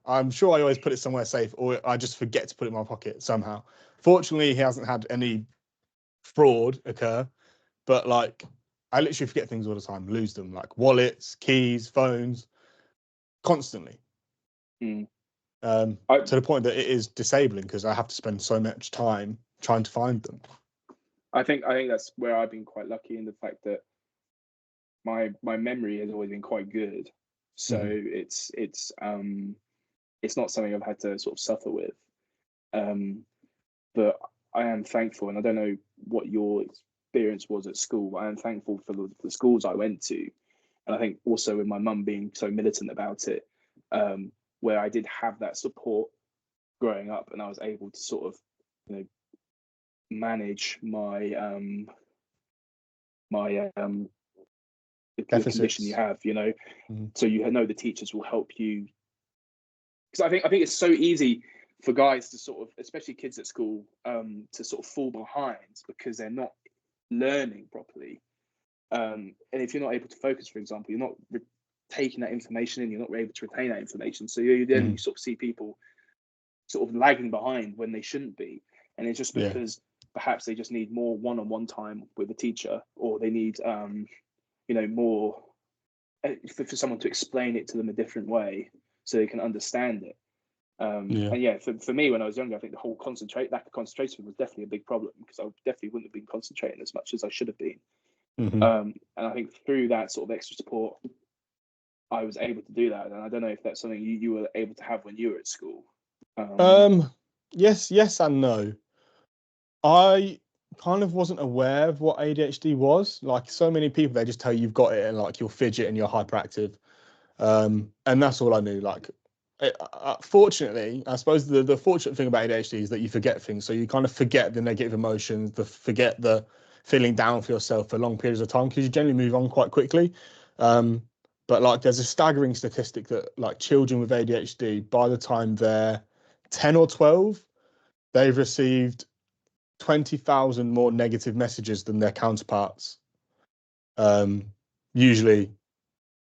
I'm sure I always put it somewhere safe, or I just forget to put it in my pocket somehow. Fortunately, he hasn't had any fraud occur, but like I literally forget things all the time, lose them, like wallets, keys, phones, constantly. Mm. To the point that it is disabling because I have to spend so much time trying to find them. I think that's where I've been quite lucky in the fact that my memory has always been quite good. So it's not something I've had to sort of suffer with. But I am thankful, and I don't know what your experience was at school, but I am thankful for the schools I went to. And I think also with my mum being so militant about it, where I did have that support growing up, and I was able to sort of, manage my the condition you have, so you know the teachers will help you. Because I think it's so easy for guys to sort of, especially kids at school, to sort of fall behind because they're not learning properly. And if you're not able to focus, for example, you're not taking that information in, you're not able to retain that information. So you sort of see people sort of lagging behind when they shouldn't be. And it's just because perhaps they just need more one-on-one time with a teacher, or they need, more for someone to explain it to them a different way so they can understand it. And for me, when I was younger, I think the whole lack of concentration was definitely a big problem, because I definitely wouldn't have been concentrating as much as I should have been. And I think through that sort of extra support, I was able to do that. And I don't know if that's something you were able to have when you were at school. Yes and no. I kind of wasn't aware of what ADHD was. Like, so many people, they just tell you you've got it and like you'll fidget and you're hyperactive. And that's all I knew. Like, fortunately, I suppose the fortunate thing about ADHD is that you forget things. So you kind of forget the negative emotions, forget the feeling down for yourself for long periods of time, because you generally move on quite quickly. But like, there's a staggering statistic that like children with ADHD, by the time they're 10 or 12, they've received 20,000 more negative messages than their counterparts. Usually,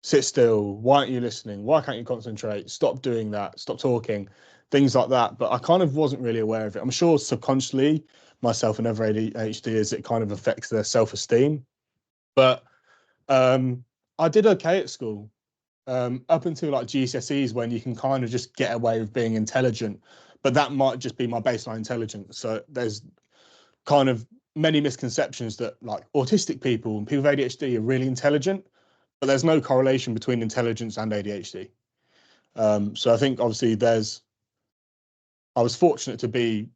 sit still, why aren't you listening? Why can't you concentrate? Stop doing that, stop talking, things like that. But I kind of wasn't really aware of it. I'm sure subconsciously, myself and other ADHDers, it kind of affects their self-esteem. But I did okay at school, up until like GCSEs, when you can kind of just get away with being intelligent. But that might just be my baseline intelligence. So there's kind of many misconceptions that like autistic people and people with ADHD are really intelligent, but there's no correlation between intelligence and ADHD. So I think obviously I was fortunate to be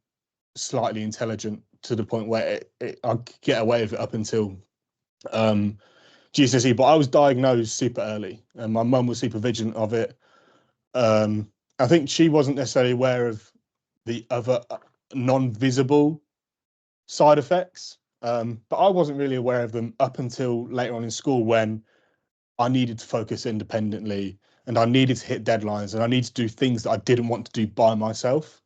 slightly intelligent to the point where I could get away with it up until GCSE, but I was diagnosed super early and my mum was super vigilant of it. I think she wasn't necessarily aware of the other non-visible side effects, but I wasn't really aware of them up until later on in school, when I needed to focus independently and I needed to hit deadlines and I needed to do things that I didn't want to do by myself.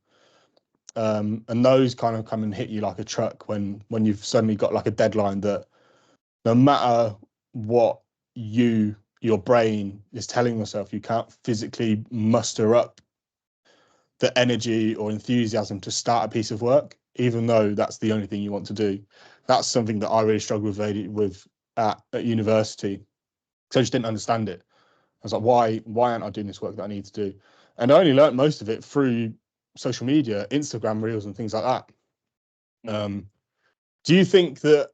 And those kind of come and hit you like a truck when you've suddenly got like a deadline that no matter what your brain is telling yourself, you can't physically muster up the energy or enthusiasm to start a piece of work, even though that's the only thing you want to do. That's something that I really struggled with at university, because I just didn't understand it. I was like, why aren't I doing this work that I need to do? And I only learned most of it through social media, Instagram reels and things like that. Do you think that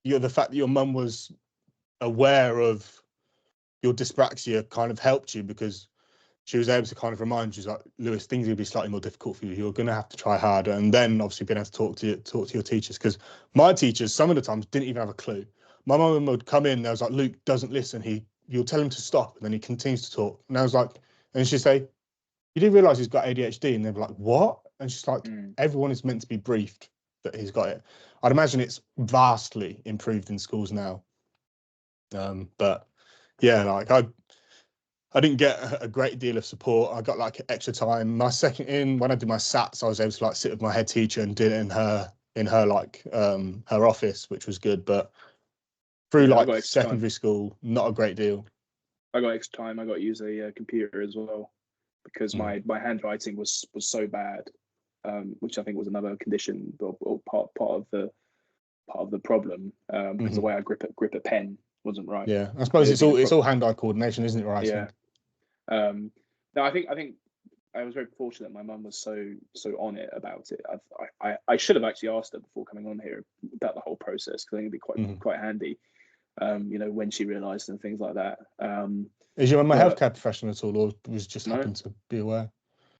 the fact that your mum was aware of your dyspraxia kind of helped you, because she was able to kind of remind you, like, Lewis, things will be slightly more difficult for you. You're going to have to try harder. And then obviously being able to talk to your teachers, because my teachers, some of the times, didn't even have a clue. My mum would come in and I was like, Luke doesn't listen. You'll tell him to stop, and then he continues to talk. And I was like, and she'd say, you do realise he's got ADHD? And they'd be like, what? And she's like, everyone is meant to be briefed that he's got it. I'd imagine it's vastly improved in schools now. But yeah, like I didn't get a great deal of support. I got like extra time. My second in, when I did my SATs, I was able to like sit with my head teacher and did it in her like her office, which was good. But through like secondary school, not a great deal. I got extra time. I got to use a computer as well, because my handwriting was so bad, which I think was another condition or part part of the problem, because the way I grip a pen wasn't right. Yeah, I suppose it's all hand-eye coordination, isn't it, right? Yeah. No, I think I was very fortunate my mum was so on it about it. I should have actually asked her before coming on here about the whole process, because I think it'd be quite handy, when she realised and things like that. Is your mum a healthcare professional at all, or was just happened to be aware?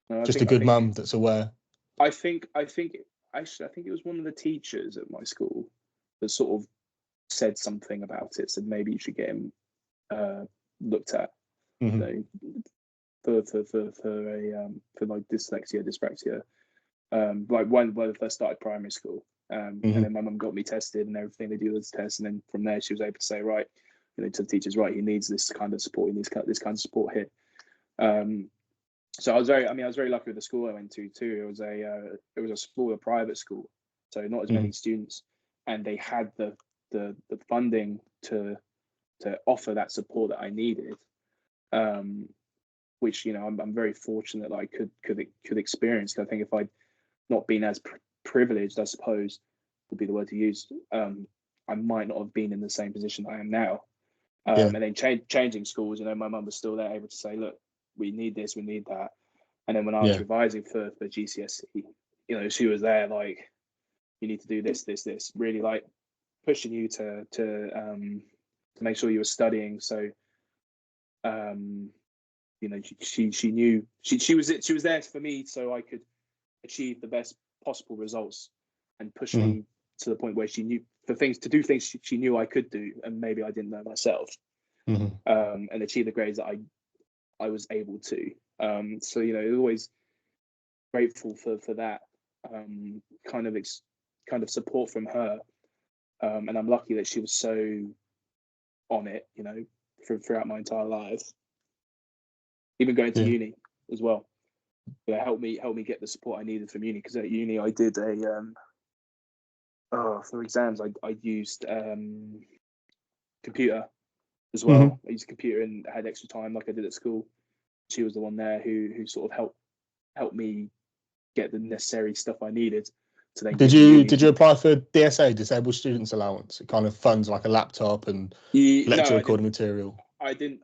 No, just a good mum that's aware. I think it was one of the teachers at my school that sort of said something about it. Said maybe you should get him looked at. For like dyslexia, dyspraxia, like when I first started primary school, and then my mum got me tested and everything. They do this test, and then from there she was able to say, right, to the teachers, right, he needs this kind of support, he needs this kind of support here. So I was very lucky with the school I went to too. It was a private school, so not as many students, and they had the funding to offer that support that I needed. Which I'm very fortunate that I could experience. I think if I'd not been as privileged, I suppose would be the word to use, I might not have been in the same position I am now. And then changing schools, my mum was still there, able to say, look, we need this, we need that. And then when I was revising for GCSE, she was there like, you need to do this, really like pushing you to make sure you were studying. So she knew she was there for me, so I could achieve the best possible results, and push me to the point where she knew things she knew I could do, and maybe I didn't know myself, and achieve the grades that I was able to. So always grateful for that kind of support from her, and I'm lucky that she was so on it, throughout my entire life. Even going to uni as well, helped me get the support I needed from uni. Because at uni I did for exams I used computer as well. I used a computer and had extra time like I did at school. She was the one there who sort of helped me get the necessary stuff I needed to then. Did you apply for DSA, Disabled Students Allowance? It kind of funds like a laptop and lecture recording material. I didn't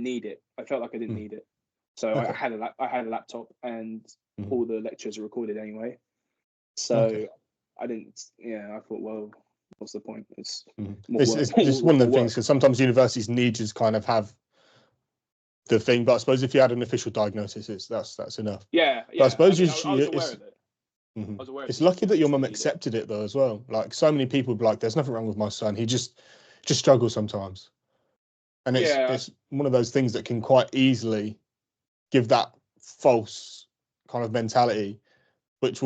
need it. I felt like I didn't need it. So I had a laptop, and all the lectures are recorded anyway. So I didn't. Yeah, I thought, well, what's the point? It's one of the things, because sometimes universities need to kind of have the thing. But I suppose if you had an official diagnosis, that's enough. Yeah. But I suppose I was aware of it. I was aware of it's lucky that your mum accepted it though as well. Like so many people would be like, "There's nothing wrong with my son. He just struggles sometimes." And it's one of those things that can quite easily give that false kind of mentality, which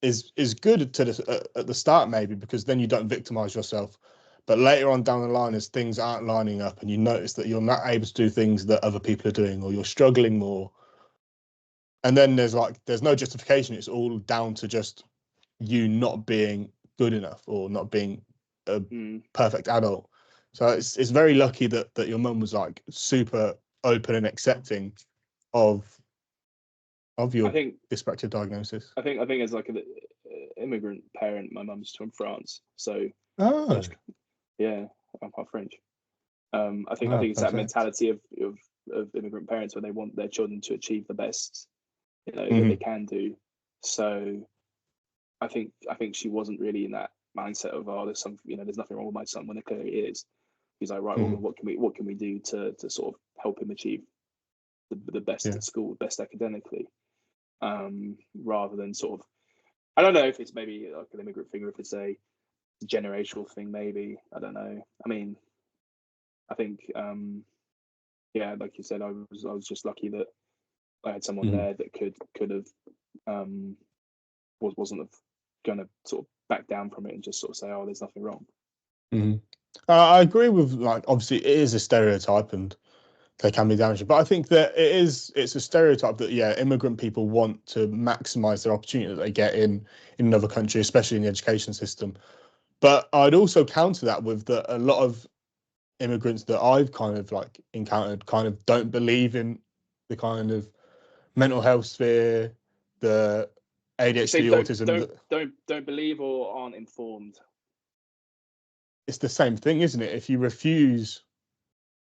is good at the start maybe, because then you don't victimize yourself. But later on down the line, as things aren't lining up and you notice that you're not able to do things that other people are doing, or you're struggling more, and then there's no justification. It's all down to just you not being good enough or not being a perfect adult. So it's very lucky that your mum was like super open and accepting of your dyspraxia diagnosis. I think as like an immigrant parent, my mum's from France, so I'm half French. I think it's that mentality of immigrant parents where they want their children to achieve the best that they can do. So I think she wasn't really in that mindset of there's something there's nothing wrong with my son, when it clearly is. He's like, right, well, what can we do to sort of help him achieve the best at school, best academically, rather than sort of, I don't know if it's maybe like an immigrant thing or if it's a generational thing, maybe. I don't know. I mean, I think like you said, I was just lucky that I had someone there that could have wasn't going to sort of back down from it and just sort of say, oh, there's nothing wrong. I agree with, like, obviously it is a stereotype and they can be damaging, but I think that it's a stereotype that immigrant people want to maximize their opportunity that they get in another country, especially in the education system. But I'd also counter that with that a lot of immigrants that I've kind of like encountered kind of don't believe in the kind of mental health sphere, the ADHD, autism. Don't believe or aren't informed. It's the same thing, isn't it? If you refuse,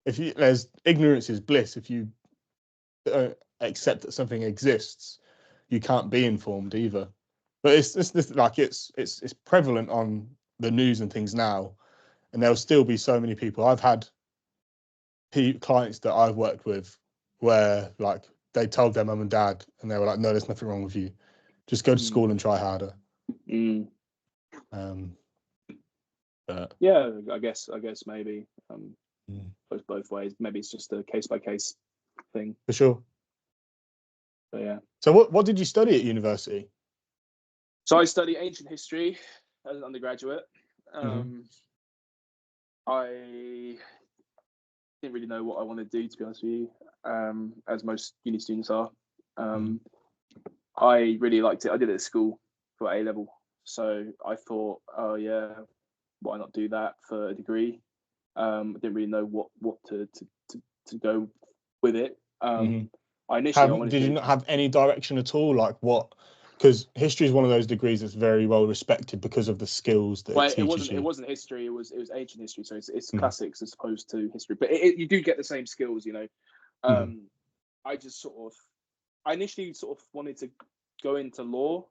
there's ignorance is bliss. If you don't accept that something exists, you can't be informed either. But it's prevalent on the news and things now, and there'll still be so many people. I've had clients that I've worked with where like they told their mum and dad, and they were like, "No, there's nothing wrong with you. Just go to school and try harder." Yeah, I guess maybe both ways. Maybe it's just a case by case thing. For sure. But yeah. So what did you study at university? So I studied ancient history as an undergraduate. I didn't really know what I wanted to do, to be honest with you, as most uni students are. I really liked it. I did it at school for A level. So I thought, oh yeah, why not do that for a degree? I didn't really know what to go with it. I initially did you not have any direction at all? Like what? Because history is one of those degrees that's very well respected because of the skills that it teaches you. It wasn't history. It was ancient history. So it's classics as opposed to history. But you do get the same skills, you know. I initially sort of wanted to go into law.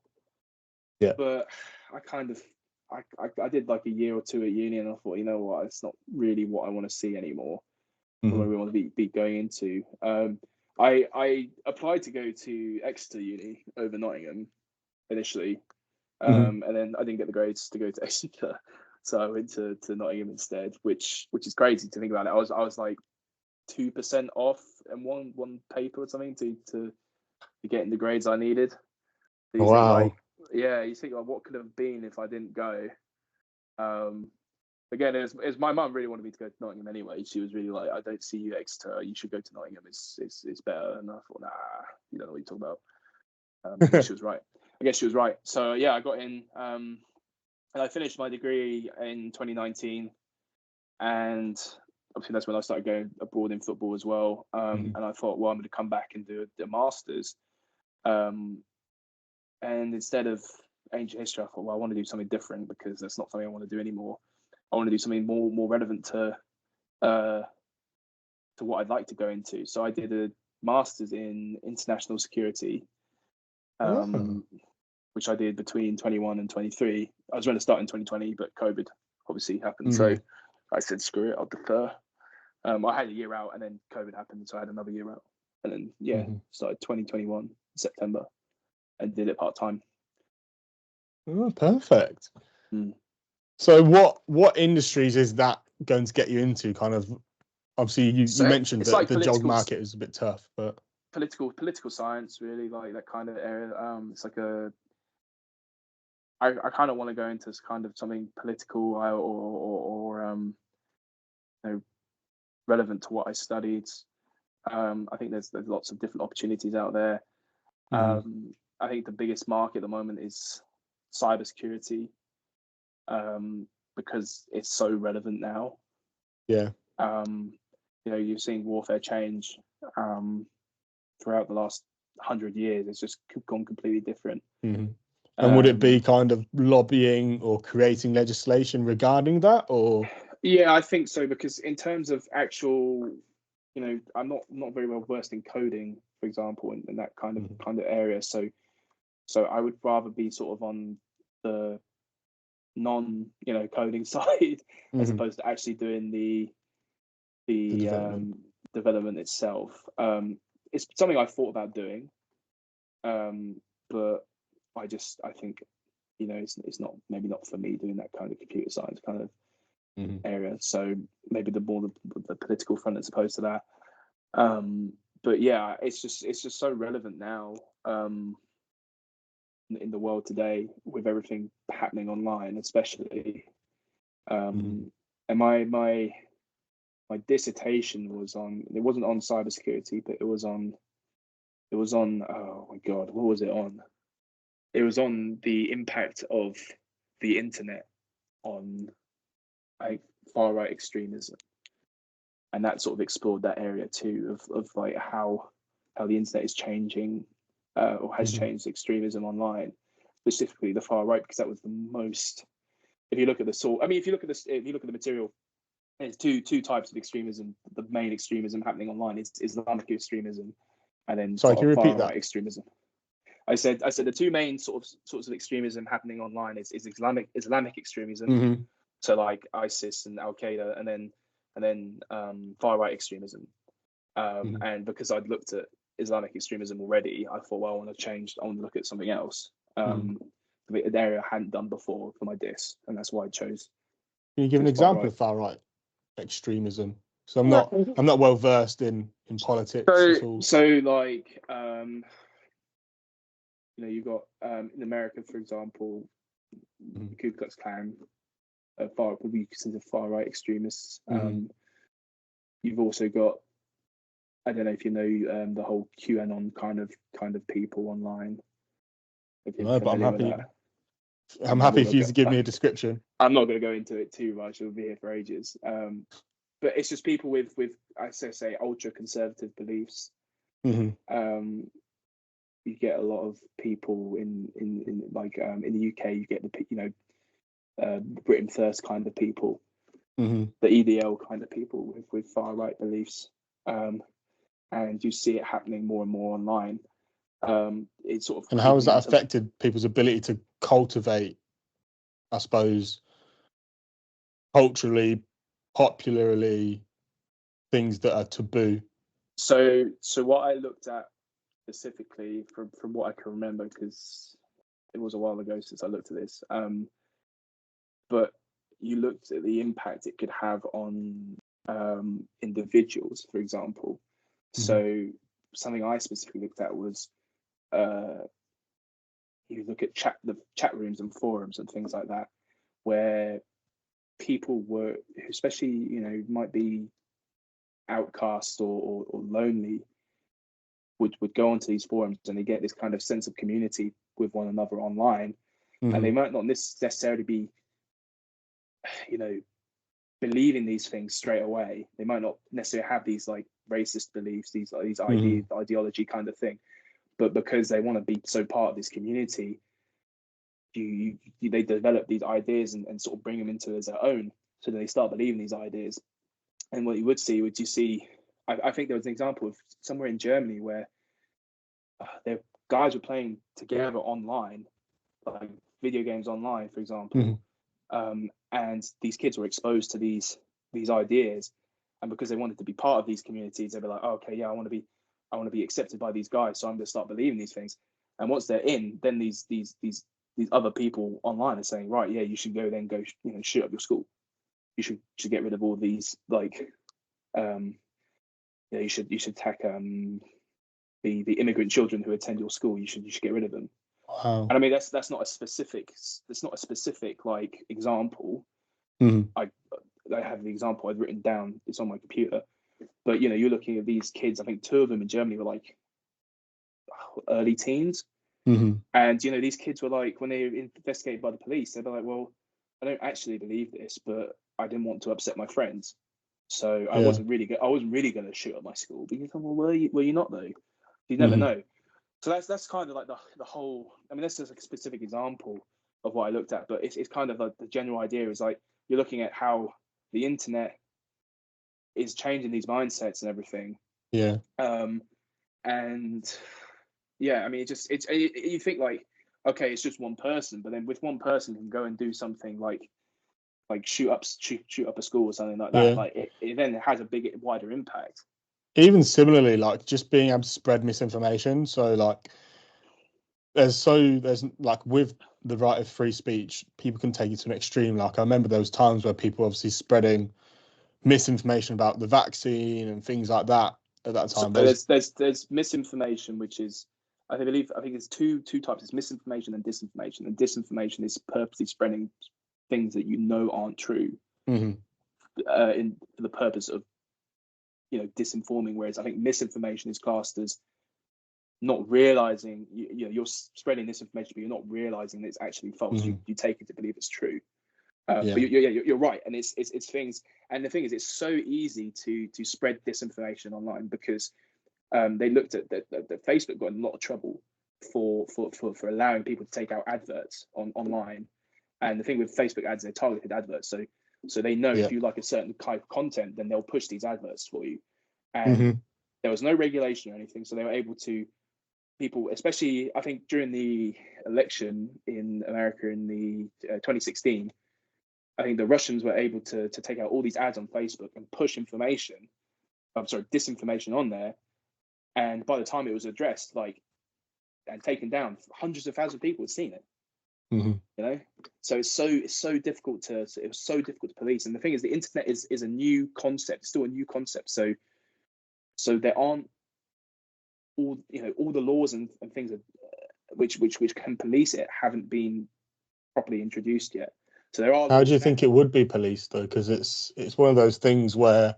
Yeah. But I did like a year or two at uni, and I thought, you know what, it's not really what I want to see anymore. What I really want to be going into. I applied to go to Exeter Uni over Nottingham initially, and then I didn't get the grades to go to Exeter, so I went to Nottingham instead, which is crazy to think about it. I was like 2% off in one paper or something to getting the grades I needed. So wow. You think like, what could have been if I didn't go? Again, it was my mum really wanted me to go to Nottingham anyway. She was really like, I don't see you at Exeter. You should go to Nottingham. It's better. And I thought, nah, you don't know what you're talking about. I guess she was right. So yeah, I got in, and I finished my degree in 2019. And obviously that's when I started going abroad in football as well. And I thought, well, I'm going to come back and do a master's. And instead of ancient history, I thought, well, I want to do something different because that's not something I want to do anymore. I want to do something more relevant to what I'd like to go into. So I did a master's in international security, which I did between 21 and 23. I was going to start in 2020, but COVID obviously happened. So I said, screw it, I'll defer. I had a year out, and then COVID happened, so I had another year out. And then, started 2021, September, and did it part-time. Oh, perfect. So what industries is that going to get you into? Kind of, obviously you mentioned that like the job market is a bit tough, but political science, really, like that kind of area. It's like I kind of want to go into kind of something political or relevant to what I studied. I think there's lots of different opportunities out there. I think the biggest market at the moment is cybersecurity, because it's so relevant now. Yeah. You're seeing warfare change throughout the last 100 years. It's just gone completely different. And would it be kind of lobbying or creating legislation regarding that, or? Yeah, I think so, because in terms of actual, I'm not very well versed in coding, for example, in that kind of area. So I would rather be sort of on the coding side as opposed to actually doing the development itself. It's something I thought about doing, but I think it's not for me doing that kind of computer science kind of area. So maybe the political front as opposed to that. But yeah, it's just so relevant now in the world today with everything happening online, especially. And my dissertation wasn't on cybersecurity, but it was on oh my god, what was it on? It was on the impact of the internet on far right extremism, and that sort of explored that area too of like how the internet is changing or has changed extremism online. specifically the far right, because that was the most. If you look at the sort, I mean, if you look at the material, there's two types of extremism. The main extremism happening online is Islamic extremism, and then Sorry, can you repeat far that? extremism. I said the two main sorts of extremism happening online is Islamic extremism, Mm-hmm. so like ISIS and Al Qaeda, and then far right extremism. And because I'd looked at Islamic extremism already, I thought, well, I want to look at something else. The area I hadn't done before for my diss, and that's why I chose. Can you give an example of far right extremism? So I'm not well versed in politics at all. So like you've got in America, for example, the Ku Klux Klan, would be considered far right extremists. You've also got, I don't know if you know, the whole QAnon kind of people online. No, but I'm happy if you give me a description. I'm not going to go into it too much. We'll be here for ages. But it's just people with I say ultra conservative beliefs. You get a lot of people in like in the UK. You get the Britain First kind of people, the EDL kind of people with far right beliefs, and you see it happening more and more online. It's sort of. And how has that affected people's ability to cultivate, I suppose, culturally, popularly, things that are taboo? So what I looked at specifically from what I can remember, because it was a while ago since I looked at this, but you looked at the impact it could have on individuals, for example. So something I specifically looked at was you look at the chat rooms and forums and things like that, where people were, especially might be outcast or lonely, would go onto these forums, and they get this kind of sense of community with one another online, and they might not necessarily be believing these things straight away. They might not necessarily have these like racist beliefs, these ideology kind of thing, but because they want to be so part of this community, they develop these ideas and sort of bring them into as their own, so that they start believing these ideas. And what you see, I think there was an example of somewhere in Germany where their guys were playing together online, like video games online, for example, and these kids were exposed to these ideas, and because they wanted to be part of these communities, they were like, oh, okay, yeah, I want to be accepted by these guys, so I'm going to start believing these things. And once they're in, then these other people online are saying, right, yeah, you should go shoot up your school. You should get rid of all these, like, you should attack the immigrant children who attend your school. You should get rid of them. Wow. And I mean, that's not a specific like example. I have the example I've written down. It's on my computer. But you're looking at these kids. I think 2 of them in Germany were like early teens. And these kids were like, when they were investigated by the police, they were like, well, I don't actually believe this, but I didn't want to upset my friends, so I wasn't really going to shoot at my school. But well, were you not though? You never know. So that's kind of like the whole. I mean, that's just a specific example of what I looked at, but it's kind of like the general idea is like you're looking at how the internet is changing these mindsets and everything. Yeah. And yeah, I mean, you think like, okay, it's just one person, but then with one person can go and do something like shoot up a school or something like that. Like it then has a wider impact. Even similarly, like just being able to spread misinformation. So like there's like with the right of free speech, people can take it to an extreme. Like I remember there was times where people obviously spreading misinformation about the vaccine and things like that at that time. So there's misinformation, which is I think there's two types. It's misinformation and disinformation. And disinformation is purposely spreading things that aren't true, for the purpose of disinforming. Whereas I think misinformation is classed as not realizing you're spreading this information, but you're not realizing that it's actually false. You take it to believe it's true. But you're right, and it's things. And the thing is, it's so easy to spread disinformation online because they looked at that Facebook got in a lot of trouble for allowing people to take out adverts online. And the thing with Facebook ads, they're targeted adverts, so they know if you like a certain type of content, then they'll push these adverts for you. And there was no regulation or anything, so they were able to, people, especially I think during the election in America in the 2016, I think the Russians were able to take out all these ads on Facebook and push disinformation on there. And by the time it was addressed, and taken down, hundreds of thousands of people had seen it. You know, so it was so difficult to police. And the thing is, the internet is a new concept, still a new concept. So there aren't all the laws and things which can police it haven't been properly introduced yet. So there are. How do you think it would be policed though? Because it's one of those things where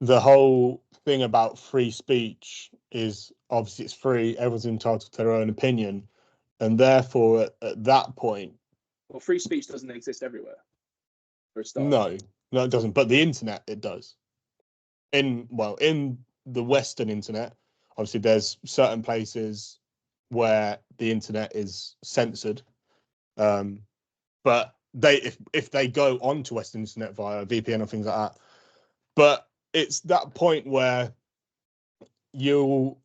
the whole thing about free speech is obviously it's free, everyone's entitled to their own opinion, and therefore at that point, well, free speech doesn't exist everywhere. For a start. No, it doesn't. But the internet, it does. In the Western internet, obviously there's certain places where the internet is censored, but if they go onto Western internet via VPN or things like that, but it's that point where you're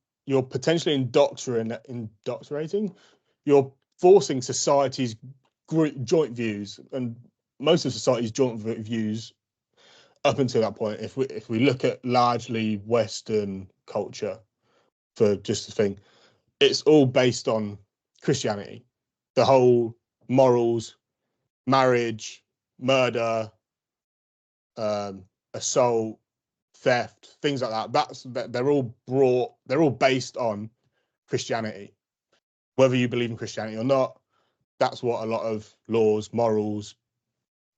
potentially indoctrinating, you're forcing society's joint views, and most of society's joint views up until that point, if we look at largely Western culture for just the thing, it's all based on Christianity. The whole morals, marriage, murder, assault, theft, things like that. They're all based on Christianity. Whether you believe in Christianity or not, that's what a lot of laws, morals,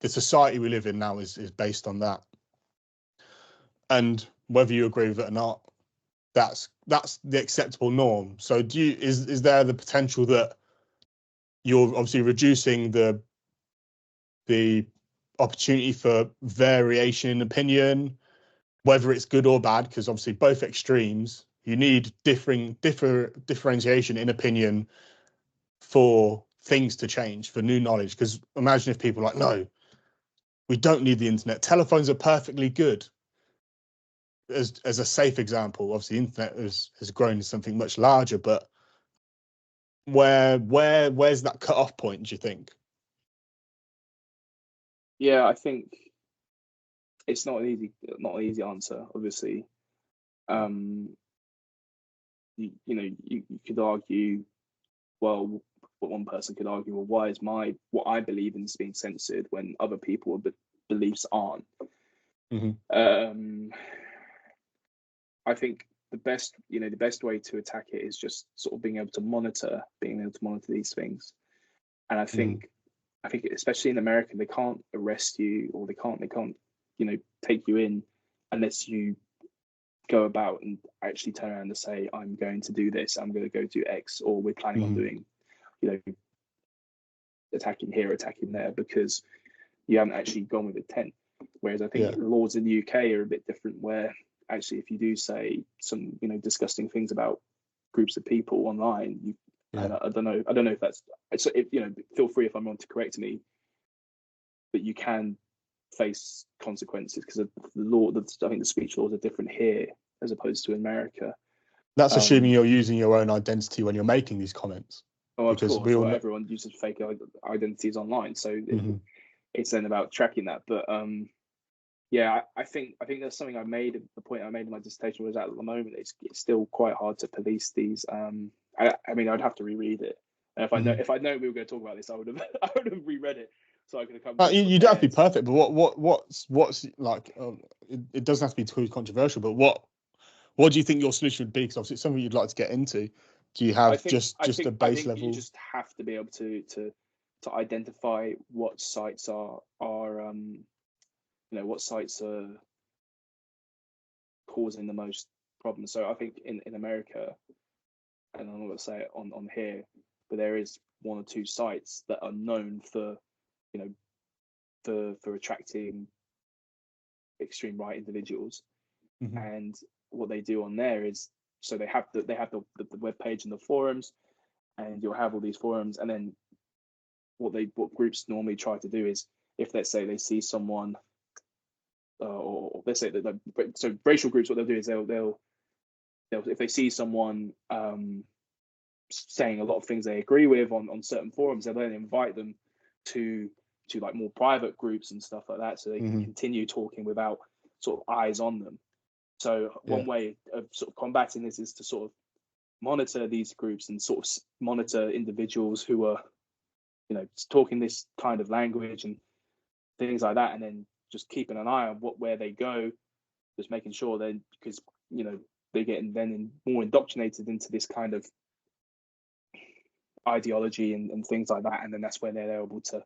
the society we live in now is based on that. And whether you agree with it or not, that's the acceptable norm. So is there the potential that you're obviously reducing the opportunity for variation in opinion, whether it's good or bad, because obviously both extremes, you need differentiation in opinion for things to change, for new knowledge. Because imagine if people are like, no, we don't need the internet. Telephones are perfectly good. As a safe example, obviously the internet has grown to something much larger, but where's that cut-off point, do you think? Yeah, I think it's not an easy answer, obviously. You could argue, well, what one person could argue, well, why is what I believe in is being censored when other people's beliefs aren't? I think the best way to attack it is just sort of being able to monitor these things. And I think especially in America, they can't arrest you, or they can't take you in unless you go about and actually turn around and say, I'm going to do this, I'm going to go do X, or we're planning on doing, attacking here, attacking there, because you haven't actually gone with intent. Whereas I think the laws in the UK are a bit different, where actually if you do say some disgusting things about groups of people online, I don't know if that's, feel free if I'm wrong to correct me, but you can face consequences because of the law. I think the speech laws are different here as opposed to America. That's assuming you're using your own identity when you're making these comments. Oh, of course. Everyone uses fake identities online, so it's then about tracking that. But I think that's something the point I made in my dissertation was at the moment it's still quite hard to police these. I mean, I'd have to reread it. And if I know we were going to talk about this, I would have reread it so I could have come. You don't have to be perfect, but what's like? It doesn't have to be too controversial. But what do you think your solution would be? Because obviously it's something you'd like to get into. Do you have just a base level? You just have to be able to identify what sites are what sites are causing the most problems. So I think in America, and I'm not going to say it on here, but there is one or two sites that are known for for attracting extreme right individuals. And what they do on there is So they have the web page and the forums, and you'll have all these forums. And then what groups normally try to do is, if let's say they see someone, or let's say that, so racial groups, what they'll do is they'll if they see someone saying a lot of things they agree with on certain forums, they'll then invite them to like more private groups and stuff like that, so they can continue talking without sort of eyes on them. So one way of sort of combating this is to sort of monitor these groups and sort of monitor individuals who are, talking this kind of language and things like that, and then just keeping an eye on where they go, just making sure then, because they're getting then more indoctrinated into this kind of ideology and things like that, and then that's where they're able to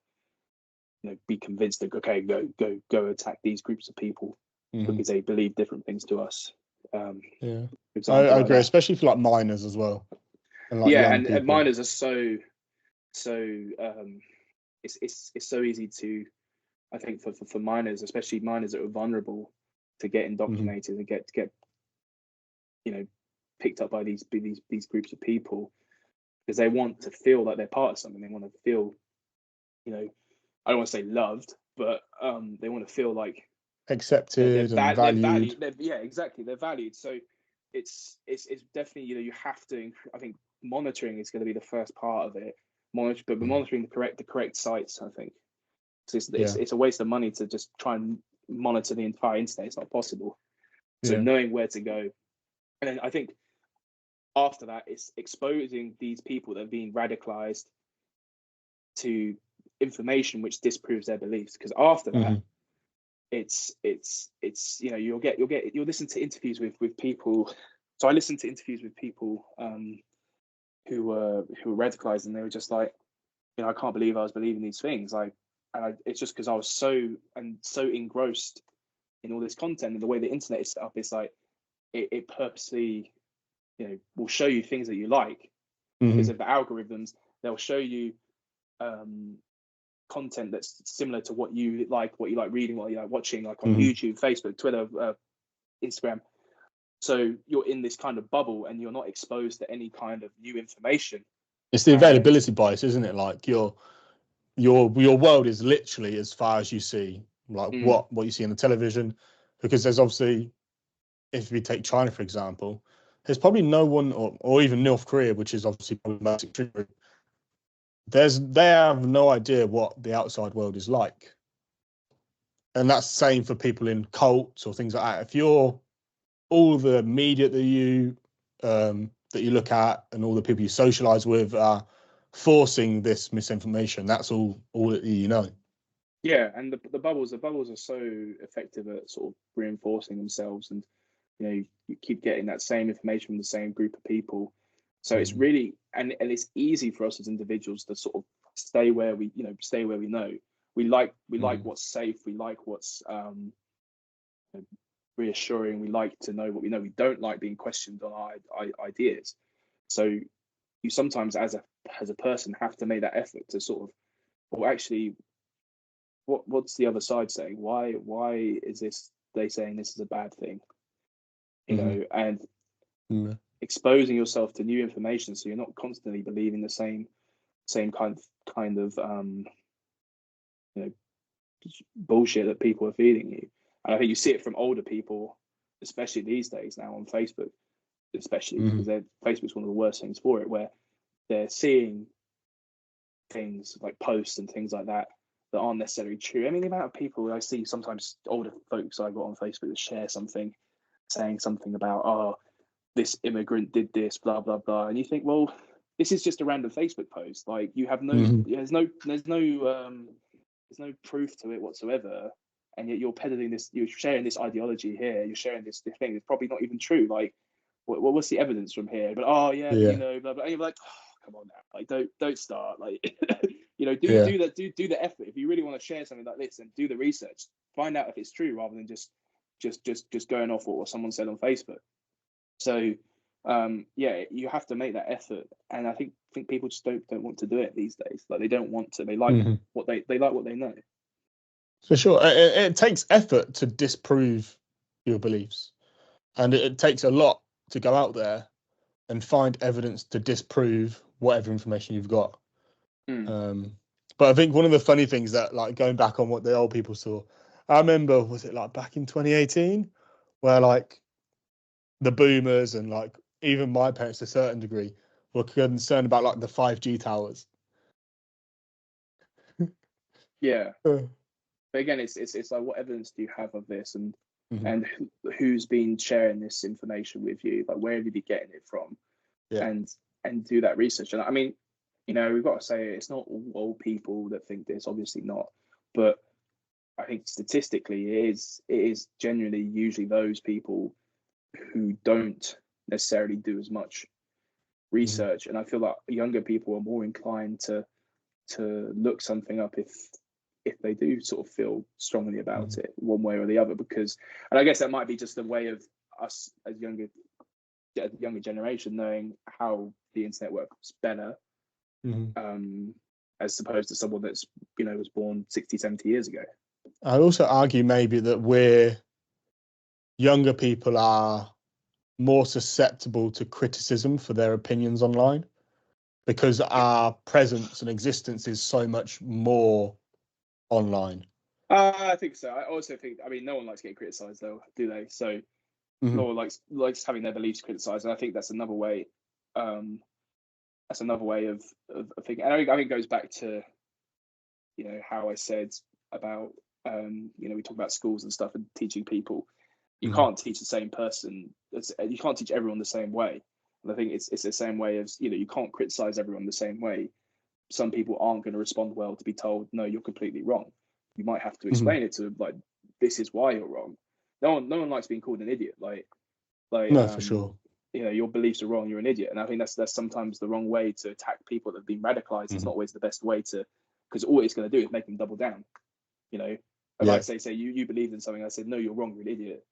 be convinced that, okay, go attack these groups of people because they believe different things to us. I agree, especially for like minors as well. And like and minors are so it's so easy to, I think, for minors, especially minors that are vulnerable, to get indoctrinated and get picked up by these groups of people, because they want to feel like they're part of something. They want to feel, I don't want to say loved, but they want to feel like accepted and valued. Exactly, they're valued. So it's definitely, you have to, I think monitoring is going to be the first part of it. Monitoring the correct sites, I think. So it's a waste of money to just try and monitor the entire internet. It's not possible. So knowing where to go, and then I think after that, it's exposing these people that are being radicalized to information which disproves their beliefs. Because after that, it's you'll listen to interviews with people. So I listened to interviews with people who were radicalized, and they were just like, I can't believe I was believing these things. It's just because I was so engrossed in all this content, and the way the internet is set up, it's like it purposely, will show you things that you like because of the algorithms. They'll show you content that's similar to what you like reading, what you like watching, like on YouTube, Facebook, Twitter, Instagram. So you're in this kind of bubble, and you're not exposed to any kind of new information. It's the availability bias, isn't it? Like your world is literally as far as you see, like what you see on the television. Because there's obviously, if we take China for example, there's probably no one, or even North Korea, which is obviously problematic. They have no idea what the outside world is like, and that's the same for people in cults or things like that. If you're all the media that you look at and all the people you socialize with are forcing this misinformation, that's all that you know. Yeah, and the bubbles are so effective at sort of reinforcing themselves, and you keep getting that same information from the same group of people. So it's really, and it's easy for us as individuals to sort of stay where we know. We like what's safe. We like what's reassuring. We like to know what we know. We don't like being questioned on our ideas. So you sometimes, as a person, have to make that effort to sort of, well, actually, what's the other side saying? Why is this, they saying this is a bad thing? And exposing yourself to new information, so you're not constantly believing the same kind of bullshit that people are feeding you. And I think you see it from older people, especially these days now on Facebook, especially because Facebook's one of the worst things for it, where they're seeing things like posts and things like that aren't necessarily true. I mean, the amount of people I see, sometimes older folks I got on Facebook, that share something, saying something about, this immigrant did this, blah blah blah, and you think, well, this is just a random Facebook post. Like, you have there's no proof to it whatsoever, and yet you're peddling this, you're sharing this ideology here, you're sharing this thing. It's probably not even true. Like, what's the evidence from here? But blah blah. And you're like, come on now, like don't start. Like, do the effort. If you really want to share something like this, and do the research, find out if it's true, rather than just going off what someone said on Facebook. So you have to make that effort, and I think people just don't want to do it these days. Like, they don't want to. They like what they like what they know. For sure, it takes effort to disprove your beliefs, and it takes a lot to go out there and find evidence to disprove whatever information you've got. But I think one of the funny things that, like, going back on what the old people saw, I remember, was it like back in 2018, where like the boomers and like even my parents to a certain degree were concerned about like the 5G towers. Yeah. But again, it's like, what evidence do you have of this, and who's been sharing this information with you? Like, where have you been getting it from? And do that research. And I mean, you know, we've got to say it's not all old people that think this, obviously not. But I think statistically, it is genuinely usually those people who don't necessarily do as much research. And I feel like younger people are more inclined to look something up if they do sort of feel strongly about it one way or the other, because, and I guess that might be just a way of us as younger generation knowing how the internet works better, as opposed to someone that's, you know, was born 60, 70 years ago. I'd also argue maybe that younger people are more susceptible to criticism for their opinions online, because our presence and existence is so much more online. I think so. I also think, I mean, no one likes getting criticized, though, do they? So no one likes having their beliefs criticized, and I think that's another way. That's another way of thinking. And I think it goes back to, you know, how I said about, you know, we talk about schools and stuff and teaching people. You can't teach the same person. You can't teach everyone the same way. And I think it's the same way as, you know, you can't criticize everyone the same way. Some people aren't going to respond well to be told, no, you're completely wrong. You might have to explain it to them, like, this is why you're wrong. No one likes being called an idiot. Like no, for sure. You know, your beliefs are wrong, you're an idiot. And I think that's sometimes the wrong way to attack people that have been radicalized. It's not always the best way to, because all it's going to do is make them double down. You know, if I say you believed in something, I said, no, you're wrong, you're an idiot.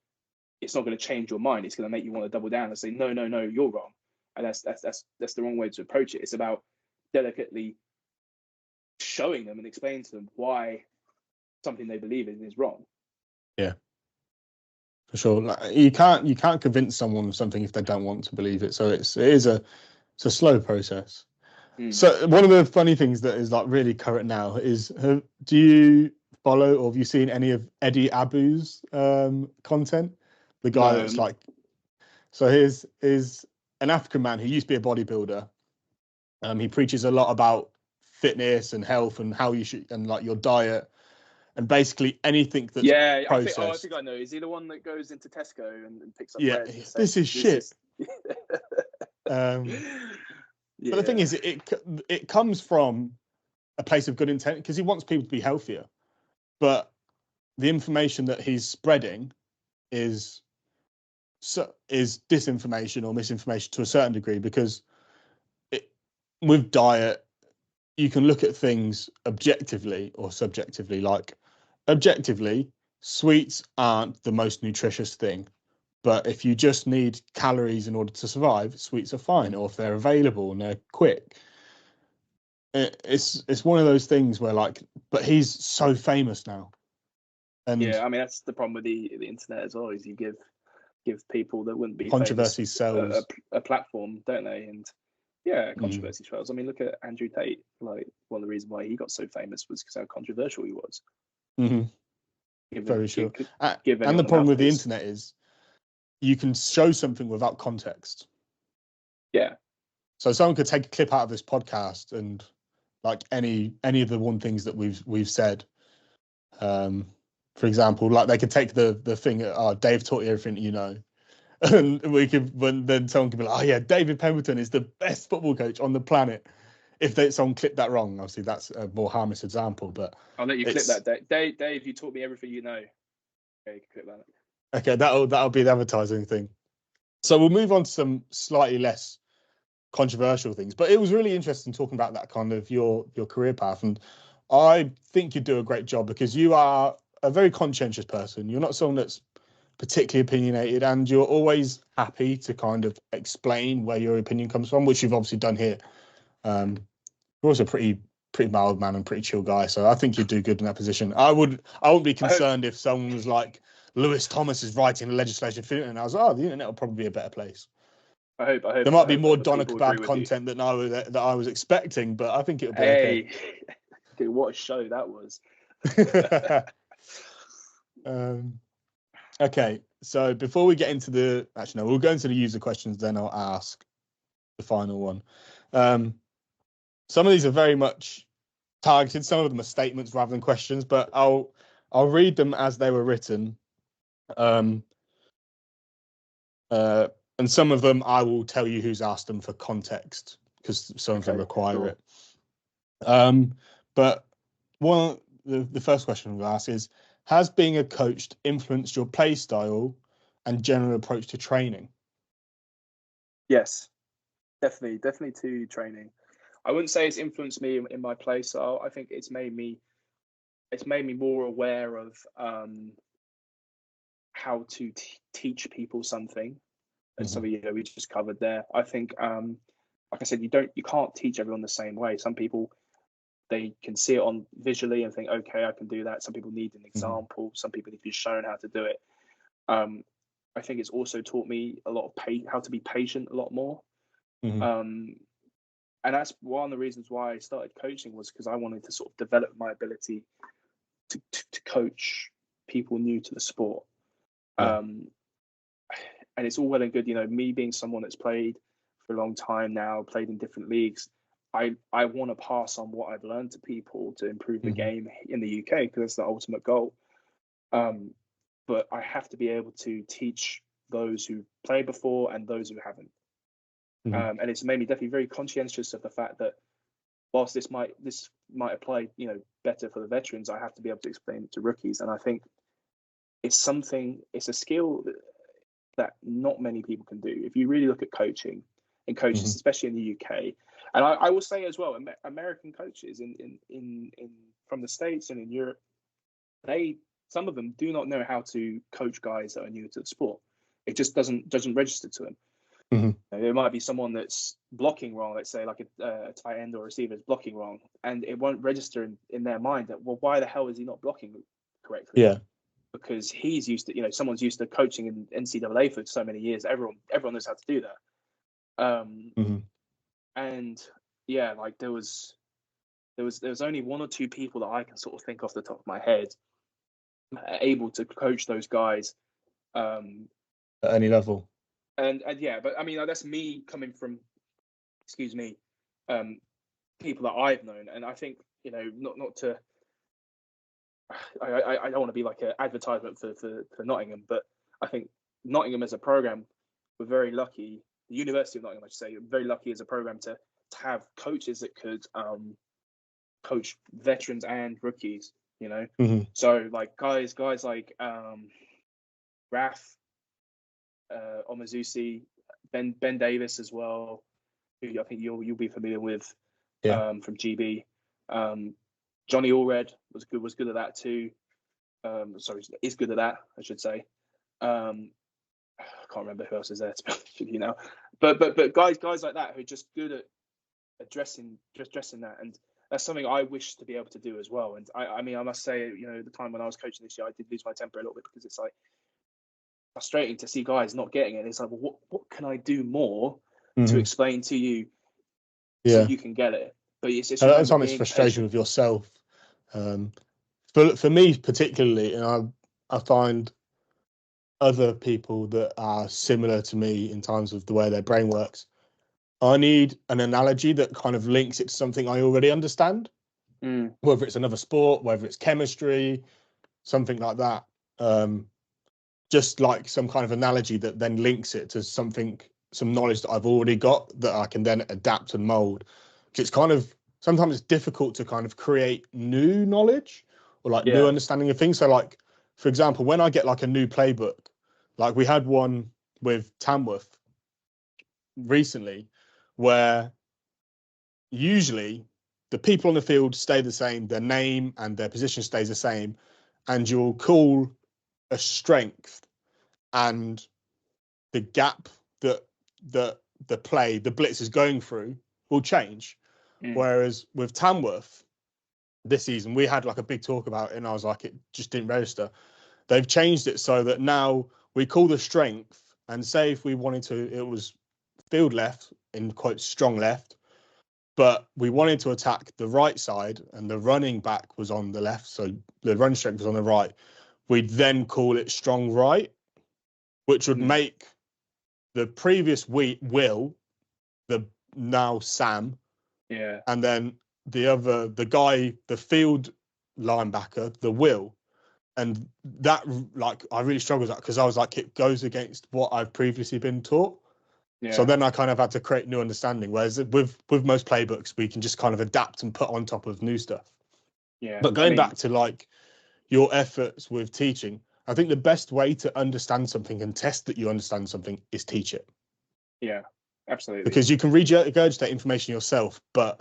It's not going to change your mind. It's going to make you want to double down and say, no, you're wrong. And that's the wrong way to approach it. It's about delicately showing them and explaining to them why something they believe in is wrong. Yeah, for sure. Like, you can't convince someone of something if they don't want to believe it. So it's a slow process. So one of the funny things that is like really current now is, do you follow or have you seen any of Eddie Abu's content? The guy that's like, so here's an African man who used to be a bodybuilder. He preaches a lot about fitness and health and how you should, and like your diet, and basically anything that's processed. I think I know. Is he the one that goes into Tesco and picks up bread? This is shit. But the thing is, it comes from a place of good intent, because he wants people to be healthier. But the information that he's spreading is disinformation or misinformation to a certain degree, because with diet, you can look at things objectively or subjectively. Like, objectively, sweets aren't the most nutritious thing. But if you just need calories in order to survive, sweets are fine, or if they're available and they're quick. It's one of those things where, like, but he's so famous now. And I mean, that's the problem with the internet as well, is you give people that wouldn't be controversy sells a platform, don't they? And controversy sells. I mean, look at Andrew Tate. Like, one of the reasons why he got so famous was because how controversial he was. Very sure. And the problem with the internet is, you can show something without context. Yeah. So someone could take a clip out of this podcast and, like, any of the things that we've said. For example, like, they could take the thing, Dave taught you everything you know. And then someone could be like, oh yeah, David Pemberton is the best football coach on the planet. If someone clipped that wrong, obviously that's a more harmless example, but I'll let you clip that. Dave, you taught me everything you know. Okay, you can clip that. Okay, that'll be the advertising thing. So we'll move on to some slightly less controversial things. But it was really interesting talking about that kind of your career path. And I think you do a great job, because you are a very conscientious person. You're not someone that's particularly opinionated, and you're always happy to kind of explain where your opinion comes from, which you've obviously done here. You're also a pretty mild man and pretty chill guy. So I think you'd do good in that position. I wouldn't be concerned if someone was like, Lewis Thomas is writing legislation for it, and I was, the internet will probably be a better place. I hope there might be more other Donna people agree Kebab with content that I was expecting, but I think it'll be Hey, dude, what a show that was. okay. Okay, so before we get into we'll go into the user questions, then I'll ask the final one. Some of these are very much targeted. Some of them are statements rather than questions, but I'll read them as they were written. And some of them I will tell you who's asked them for context, because some of them require it. But the first question we'll ask is, has being a coach influenced your play style and general approach to training? Yes, definitely to training. I wouldn't say it's influenced me in my play style. I think it's made me more aware of how to teach people something. It's something we just covered there. I think, like I said, you can't teach everyone the same way. Some people, they can see it on visually and think, okay, I can do that. Some people need an example. Some people need to be shown how to do it. I think it's also taught me a lot of how to be patient a lot more. And that's one of the reasons why I started coaching, was because I wanted to sort of develop my ability to coach people new to the sport. And it's all well and good, me being someone that's played for a long time now, played in different leagues. I want to pass on what I've learned to people to improve the game in the UK, because that's the ultimate goal. But I have to be able to teach those who played before and those who haven't. And it's made me definitely very conscientious of the fact that whilst this might apply, better for the veterans, I have to be able to explain it to rookies. And I think it's a skill that not many people can do. If you really look at coaching and coaches, especially in the UK, and I will say as well, American coaches in from the States and in Europe, some of them do not know how to coach guys that are new to the sport. It just doesn't register to them. There might be someone that's blocking wrong, let's say like a tight end or receiver is blocking wrong, and it won't register in their mind that, well, why the hell is he not blocking correctly? Yeah. Because he's used to, someone's used to coaching in NCAA for so many years. Everyone knows how to do that. And yeah, like there was only one or two people that I can sort of think off the top of my head able to coach those guys at any level. And yeah, but I mean, that's me coming from, people that I've known, and I think not to. I don't want to be like an advertisement for Nottingham, but I think Nottingham as a program, we're very lucky. The University of Nottingham, I should say, very lucky as a program to have coaches that could coach veterans and rookies. So like guys like Raf, Omazusi, Ben Davis as well, who I think you'll be familiar with from GB. Johnny Allred was good at that too. Is good at that, I should say. I can't remember who else is there to be honest with you now. But guys like that who are just good at addressing that, and that's something I wish to be able to do as well. And I mean, I must say, the time when I was coaching this year, I did lose my temper a little bit, because it's like frustrating to see guys not getting it. It's like, well, what can I do more to explain to you so you can get it? But it's just at time it's frustration with yourself. For me particularly, and I find other people that are similar to me in terms of the way their brain works, I need an analogy that kind of links it to something I already understand, whether it's another sport, whether it's chemistry, something like that. Just like some kind of analogy that then links it to some knowledge that I've already got that I can then adapt and mold. Because it's kind of, sometimes it's difficult to kind of create new knowledge or like new understanding of things. So like, for example, when I get like a new playbook, like we had one with Tamworth recently, where usually the people on the field stay the same, their name and their position stays the same, and you'll call a strength and the gap that the blitz is going through will change. Whereas with Tamworth this season, we had like a big talk about it, and I was like, it just didn't register. They've changed it so that now we call the strength, and say if we wanted to, it was field left, in quote, strong left, but we wanted to attack the right side and the running back was on the left, so the run strength was on the right, we'd then call it strong right, which would make the previous Will, the now Sam, and then the field linebacker, the Will. And that, like, I really struggled with that because I was like, it goes against what I've previously been taught. Yeah. So then I kind of had to create new understanding. Whereas with most playbooks, we can just kind of adapt and put on top of new stuff. Yeah. But going back to like your efforts with teaching, I think the best way to understand something and test that you understand something is teach it. Yeah, absolutely. Because you can regurgitate information yourself, but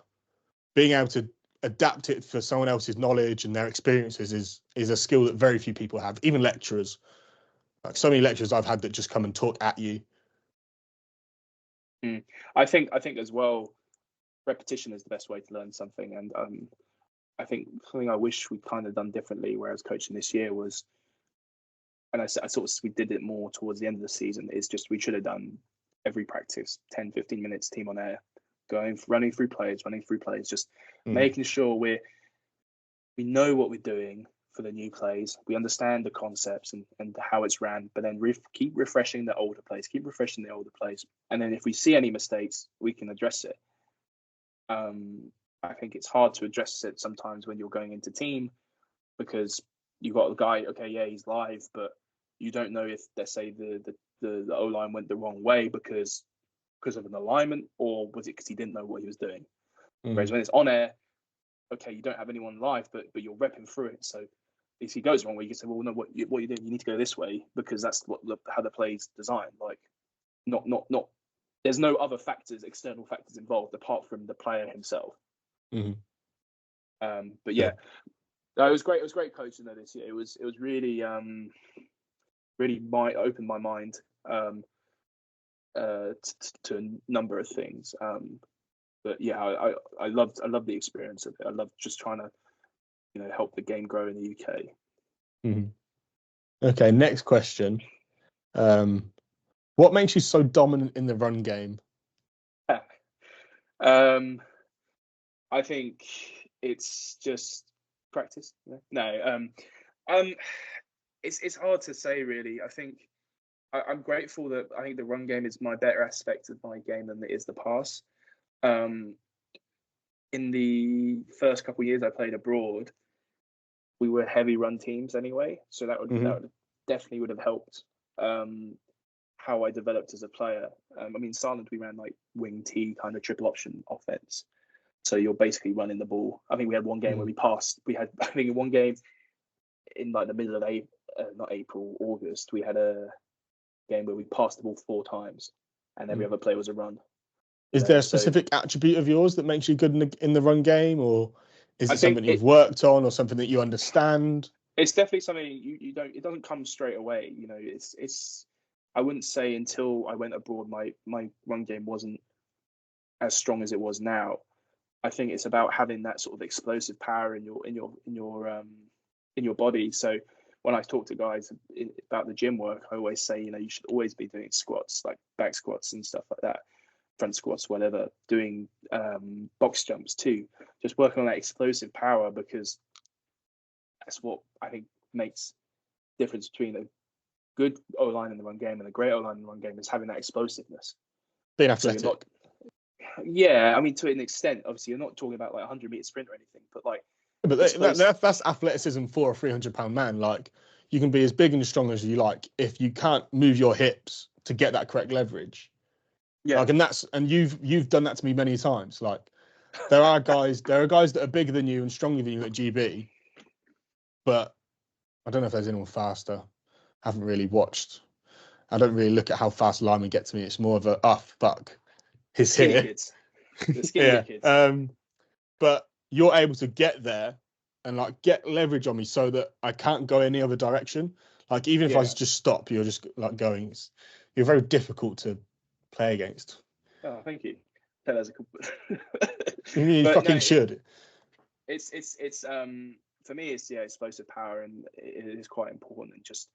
being able to adapt it for someone else's knowledge and their experiences is a skill that very few people have, even lecturers. Like so many lecturers I've had that just come and talk at you. I think as well, repetition is the best way to learn something. And I think something I wish we'd kind of done differently where I was coaching this year was, and I sort of, we did it more towards the end of the season, is just we should have done every practice, 10, 15 minutes, team on air, running through plays, just making sure we know what we're doing for the new plays. We understand the concepts and how it's ran, but then keep refreshing the older plays, and then if we see any mistakes, we can address it. I think it's hard to address it sometimes when you're going into team because you've got a guy, okay, yeah, he's live, but you don't know if, let's say, the O-line went the wrong way because of an alignment, or was it because he didn't know what he was doing? Whereas when it's on air, okay, you don't have anyone live, but you're repping through it. So if he goes wrong way, you can say, well, no, what you doing? You need to go this way because that's how the play's designed. Like, not. There's no other external factors involved apart from the player himself. But yeah, no, it was great. It was great coaching though this year. It was really opened my mind to a number of things. But yeah, I loved the experience of it. I loved just trying to help the game grow in the UK. Okay, next question. What makes you so dominant in the run game? I think it's just practice. No, it's hard to say really. I think I'm grateful that I think the run game is my better aspect of my game than it is the pass. In the first couple of years I played abroad, we were heavy run teams anyway, so that would definitely would have helped how I developed as a player. I mean, Sunderland we ran like wing T kind of triple option offense, so you're basically running the ball. I think we had one game where we passed. I think in one game in like the middle of August, we had a game where we passed the ball 4 times, and every other play was a run. Is there a specific attribute of yours that makes you good in the run game, or is it something you've worked on, or something that you understand? It's definitely something you don't. It doesn't come straight away. It's. I wouldn't say until I went abroad, my run game wasn't as strong as it was now. I think it's about having that sort of explosive power in your body. So when I talk to guys about the gym work, I always say, you should always be doing squats, like back squats and stuff like that, front squats, whatever, doing box jumps too, just working on that explosive power, because that's what I think makes difference between a good O-line in the run game and a great O-line in the run game, is having that explosiveness. Being athletic. Yeah, I mean, to an extent, obviously, you're not talking about like 100-meter sprint or anything, but like. But that's athleticism for a 300-pound man. Like, you can be as big and as strong as you like. If you can't move your hips to get that correct leverage, yeah. Like, and you've done that to me many times. Like, there are guys that are bigger than you and stronger than you at GB, but I don't know if there's anyone faster. I haven't really watched. I don't really look at how fast linemen get to me. It's more of a fuck. His skinny kids. The skinny kids. But you're able to get there and like get leverage on me so that I can't go any other direction. Like, even if I just stop, you're just like going. You're very difficult to play against. Oh, thank you. That was a compliment. You should. It's for me, it's explosive power, and it is quite important. And just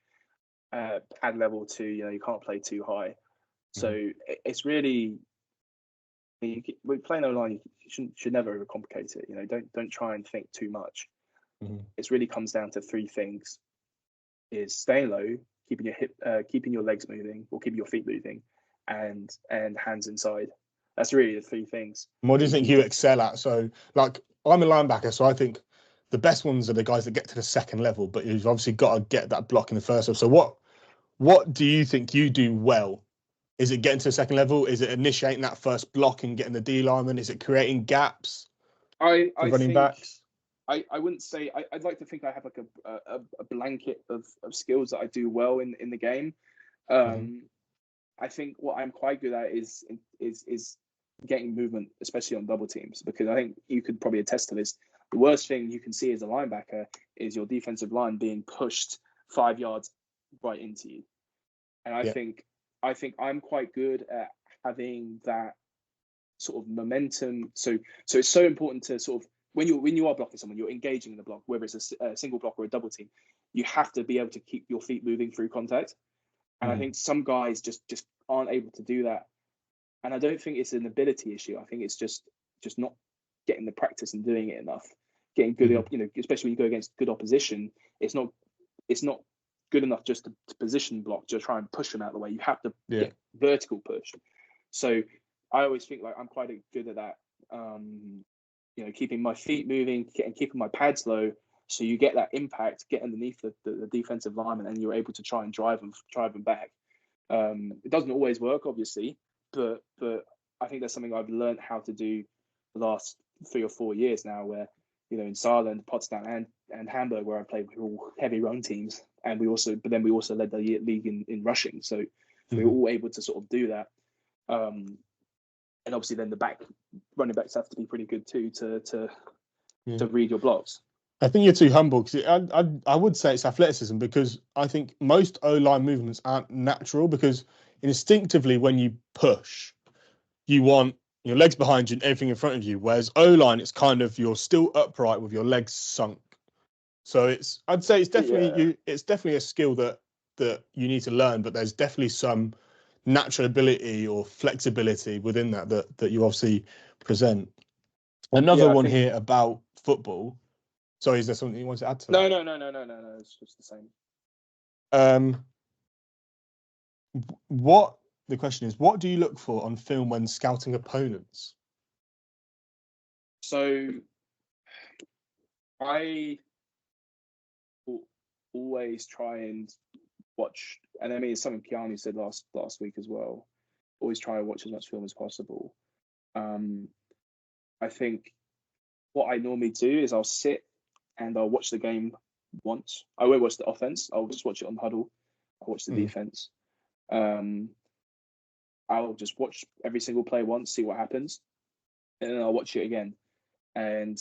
pad level 2, you can't play too high. So it's really, we're playing O-line. You should never overcomplicate it. Don't try and think too much. It really comes down to three things: is staying low, keeping your legs moving, or keeping your feet moving, and hands inside. That's really the three things. What do you think you excel at? So, like, I'm a linebacker, so I think the best ones are the guys that get to the second level, but you've obviously got to get that block in the first level. So what do you think you do well? Is it getting to the second level? Is it initiating that first block and getting the D lineman? Is it creating gaps for running backs? I wouldn't say I'd like to think I have like a blanket of skills that I do well in the game. I think what I'm quite good at is getting movement, especially on double teams, because I think you could probably attest to this. The worst thing you can see as a linebacker is your defensive line being pushed 5 yards right into you. And I think I'm quite good at having that sort of momentum. So it's so important to sort of, when you are blocking someone, you're engaging in the block, whether it's a single block or a double team, you have to be able to keep your feet moving through contact. And I think some guys just aren't able to do that. And I don't think it's an ability issue. I think it's just not getting the practice and doing it enough. Getting good, especially when you go against good opposition, it's not good enough just to position block, to try and push them out of the way. You have to get vertical push. So I always think like I'm quite good at that. Keeping my feet moving and keeping my pads low, so you get that impact, get underneath the defensive lineman, and you're able to try and drive them back. It doesn't always work, obviously, but I think that's something I've learned how to do the last 3 or 4 years now, where in Saarland, Potsdam, and Hamburg, where I played, we were all heavy run teams, and we also led the league in rushing, so we were all able to sort of do that. And obviously, then the running backs have to be pretty good too to read your blocks. I think you're too humble, because I would say it's athleticism, because I think most O-line movements aren't natural, because instinctively when you push, you want your legs behind you and everything in front of you, whereas O-line, it's kind of, you're still upright with your legs sunk. So I'd say it's definitely a skill that you need to learn, but there's definitely some natural ability or flexibility within that you obviously present. Another one here about football. Sorry, is there something you want to add to that? No. It's just the same. The question is, what do you look for on film when scouting opponents? So I always try and watch, and I mean it's something Keanu said last week as well. Always try and watch as much film as possible. I think what I normally do is I'll sit and I'll watch the game once. I won't watch the offense. I'll just watch it on huddle. I'll watch the defense. I'll just watch every single play once, see what happens, and then I'll watch it again. And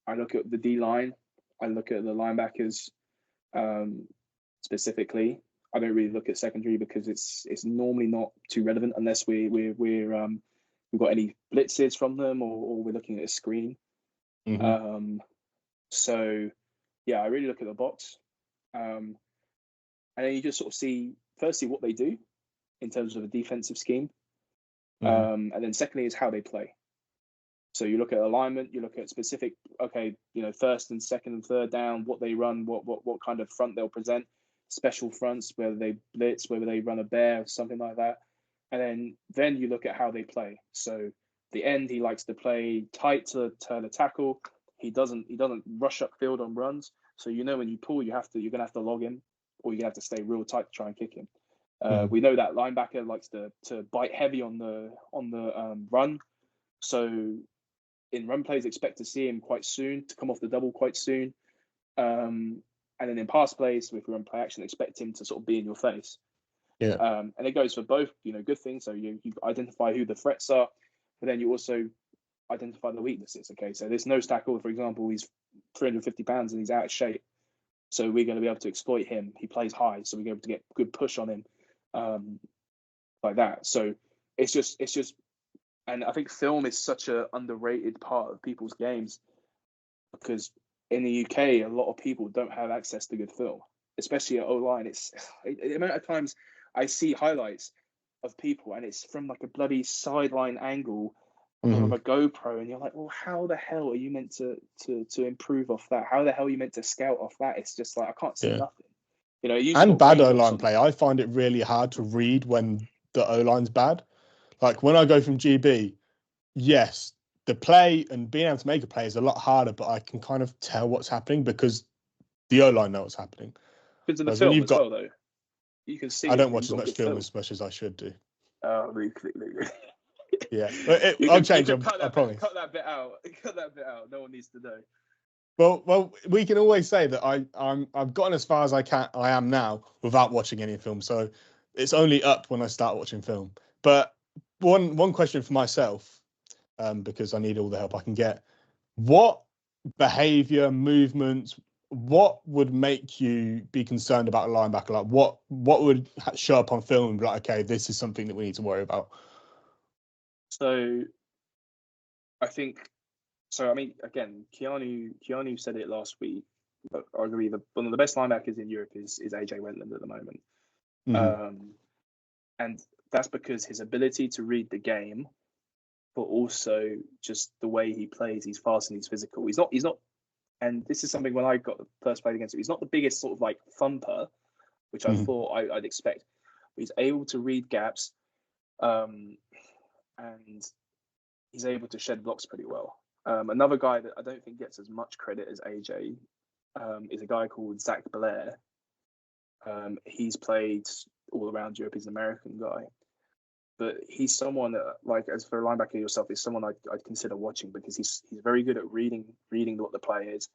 I look at the D line. I look at the linebackers specifically. I don't really look at secondary, because it's normally not too relevant unless we've got any blitzes from them, or we're looking at a screen. So yeah, I really look at the box, and then you just sort of see firstly what they do in terms of a defensive scheme, and then secondly is how they play. So you look at alignment, you look at specific, first and second and third down, what they run, what kind of front they'll present, special fronts, whether they blitz, whether they run a bear, something like that. And then you look at how they play. So the end, he likes to play tight to turn a tackle. He doesn't rush upfield on runs. So when you pull, you're gonna have to log him, or you're gonna have to stay real tight to try and kick him. We know that linebacker likes to bite heavy on the run. So in run plays, expect to see him quite soon, to come off the double quite soon. And then in pass plays, if we run play action, expect him to sort of be in your face. And it goes for both, good things. So you identify who the threats are, but then you also identify the weaknesses. Okay, so this nose tackle, for example, he's 350 pounds and he's out of shape. So we're going to be able to exploit him. He plays high, so we're going to get good push on him, like that. So it's just, and I think film is such an underrated part of people's games, because in the UK, a lot of people don't have access to good film, especially at O-line. It's the amount of times I see highlights of people, and it's from like a bloody sideline angle of Mhm. a GoPro, and you're like, well, how the hell are you meant to improve off that? How the hell are you meant to scout off that? It's just like I can't see Yeah. nothing. You know, you And bad raindrops O-line on. play. I find it really hard to read when the O-line's bad. Like when I go from GB, yes, the play and being able to make a play is a lot harder, but I can kind of tell what's happening because the O-line know what's happening. Because of the Whereas when film you've as got, well, though. You can see I if don't you've watch as got much good film film. as much as I should do. Really. Yeah, You I'll can change. cut I that promise. cut that bit out. Cut that bit out. No one needs to know. Well, we can always say that I've gotten as far as I am now without watching any film. So it's only up when I start watching film. But one question for myself, because I need all the help I can get. What behavior, movements, what would make you be concerned about a linebacker? Like what would show up on film and be like, okay, this is something that we need to worry about? So I think so. I mean, again, Keanu said it last week. But arguably, one of the best linebackers in Europe is AJ Wentland at the moment, and that's because his ability to read the game, but also just the way he plays. He's fast and he's physical. He's not. And this is something when I got first played against him. He's not the biggest sort of like thumper, which I thought I'd expect. But he's able to read gaps, and he's able to shed blocks pretty well. Another guy that I don't think gets as much credit as AJ is a guy called Zach Blair. He's played all around Europe. He's an American guy, but he's someone that, like, as for a linebacker yourself, is someone I'd consider watching because he's very good at reading what the play is,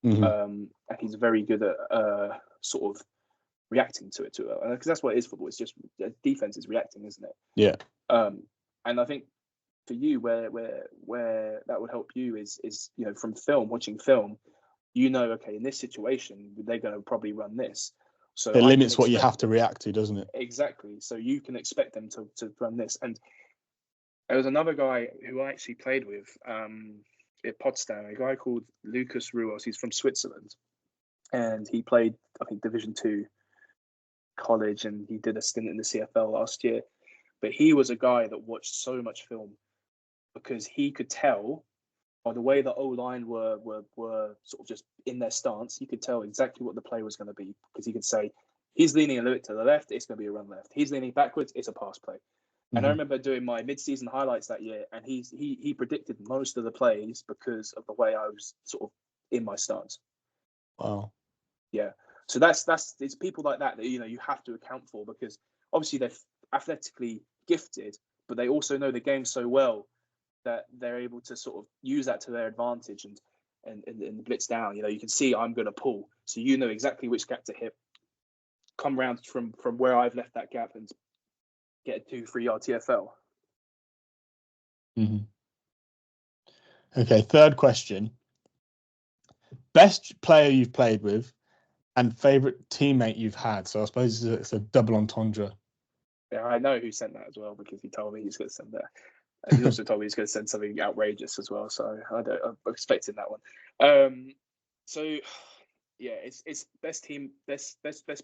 and he's very good at sort of reacting to it because that's what it is. Football. It's just defense is reacting, isn't it? Yeah. And I think for you, where that would help you is from watching film, okay, in this situation they're going to probably run this, so it limits what you have to react to, doesn't it? Exactly. So you can expect them to run this. And there was another guy who I actually played with at Potsdam, a guy called Lucas Ruos. He's from Switzerland, and he played, I think, Division 2 college, and he did a stint in the CFL last year. But he was a guy that watched so much film because he could tell by the way the O-line were sort of just in their stance, you could tell exactly what the play was going to be because he could say, he's leaning a little bit to the left, it's going to be a run left. He's leaning backwards, it's a pass play. And I remember doing my mid-season highlights that year, and he predicted most of the plays because of the way I was sort of in my stance. Wow. Yeah. So that's it's people like that you have to account for because obviously they're athletically gifted, but they also know the game so well that they're able to sort of use that to their advantage and blitz down. You can see I'm going to pull, so you know exactly which gap to hit. Come round from where I've left that gap and get a 2-3 yard TFL. Okay, third question. Best player you've played with and favorite teammate you've had. So I suppose it's a double entendre. Yeah, I know who sent that as well because he told me he's going to send that. And he also told me he's going to send something outrageous as well. So I'm expecting that one. So yeah, it's best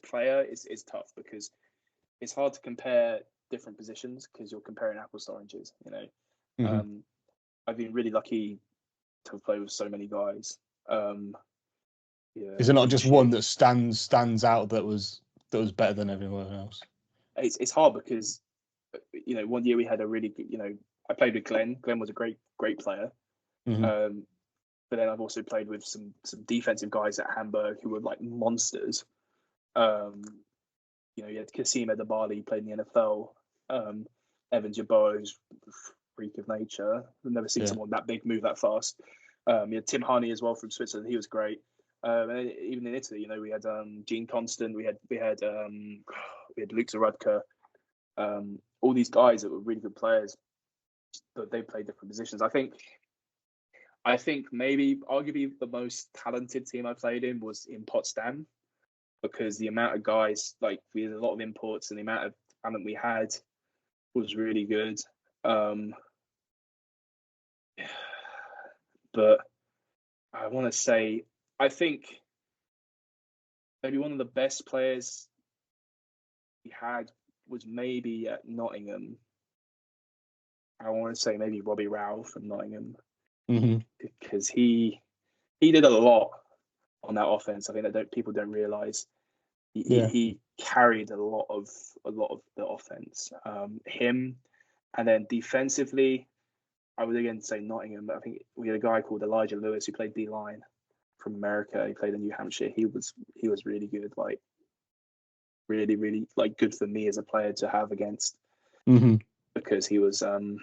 player is tough because it's hard to compare different positions because you're comparing apples to oranges. I've been really lucky to play with so many guys. Is it not just one that stands out that was better than everyone else? It's hard because 1 year we had a really good, I played with Glenn. Glenn was a great player. But then I've also played with some defensive guys at Hamburg who were like monsters. You had Kasim Edebali, played in the NFL. Evan Jabo's freak of nature. I've never seen someone that big move that fast. You had Tim Harney as well from Switzerland. He was great. And even in Italy, we had Gene Constant. We had Luke Zaradka. All these guys that were really good players, but they played different positions. I think maybe arguably the most talented team I played in was in Potsdam because the amount of guys, like we had a lot of imports and the amount of talent we had was really good. But I want to say, I think maybe one of the best players we had was maybe at Nottingham. I want to say maybe Robbie Rowell from Nottingham, because he did a lot on that offense. I think that people don't realise. He carried a lot of the offense. Him, and then defensively, I would again say Nottingham. But I think we had a guy called Elijah Lewis who played D-line from America. He played in New Hampshire. He was really good. Like really like good for me as a player to have against, because he was so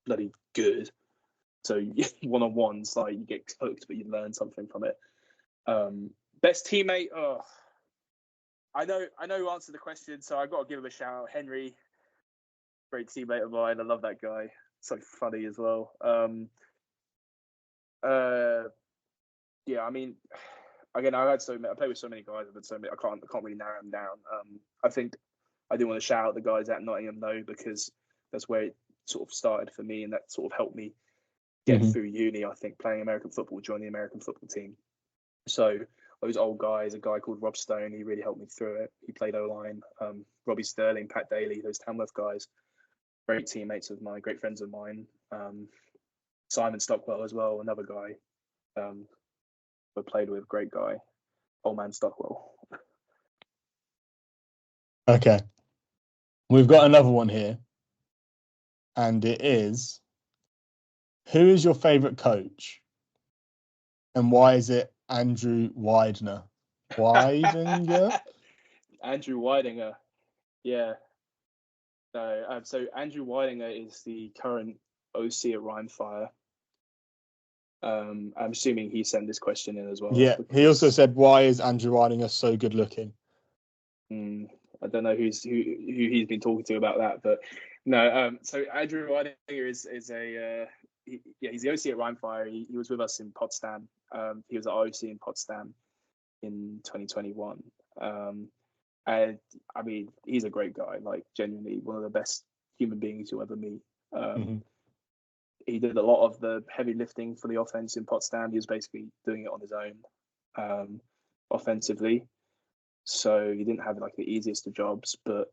bloody good. So one-on-ones, like, you get cooked, but you learn something from it. Best teammate. Oh, I know who answered the question, so I've got to give him a shout out. Henry, great teammate of mine. I love that guy. So funny as well. Yeah, I mean, again, I play with so many guys. I've had so many. I can't really narrow them down. I think I do want to shout out the guys at Nottingham though, because that's where it sort of started for me, and that sort of helped me get through uni. I think playing American football, join the American football team. So those old guys, a guy called Rob Stone, he really helped me through it. He played O-line. Robbie Sterling, Pat Daly, those Tamworth guys, great teammates of mine, great friends of mine. Simon Stockwell as well, another guy I played with, great guy. Old man Stockwell. Okay. We've got another one here. And it is, who is your favourite coach? And why is it Andrew Widener? Andrew Widinger. Yeah. No, so Andrew Widinger is the current OC at Rhymefire. I'm assuming he sent this question in as well. Yeah, he also said, why is Andrew Widinger so good looking? I don't know who he's been talking to about that, but no. So Andrew Widinger is he's the OC at Rhymefire. He was with us in Potsdam. He was at OC in Potsdam in 2021. And I mean, he's a great guy. Like, genuinely one of the best human beings you'll ever meet. He did a lot of the heavy lifting for the offense in Potsdam. He was basically doing it on his own, offensively. So he didn't have like the easiest of jobs, but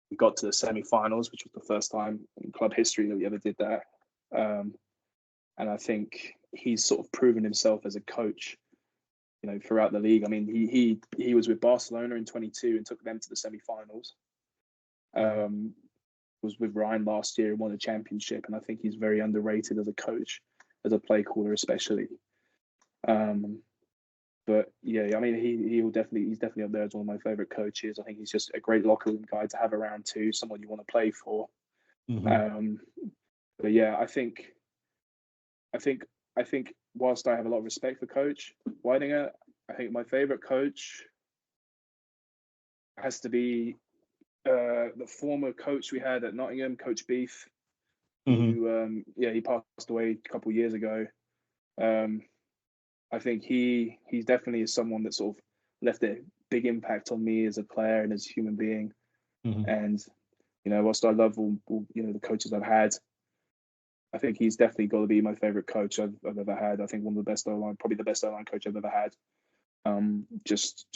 we got to the semi-finals, which was the first time in club history that we ever did that. And I think he's sort of proven himself as a coach, you know, throughout the league. I mean, he was with Barcelona in 22 and took them to the semi-finals. Was with Ryan last year and won a championship, and I think he's very underrated as a coach, as a play caller especially. But yeah, I mean, he's definitely up there as one of my favorite coaches. I think he's just a great locker room guy to have around too, someone you want to play for. But yeah, I think whilst I have a lot of respect for Coach Widinger, I think my favorite coach has to be the former coach we had at Nottingham, Coach Beef, who he passed away a couple of years ago. I think he's definitely someone that sort of left a big impact on me as a player and as a human being. And you know, whilst I love all the coaches I've had, I think he's definitely got to be my favorite coach I've ever had. I think one of the best O-line, probably the best O-line coach I've ever had. Just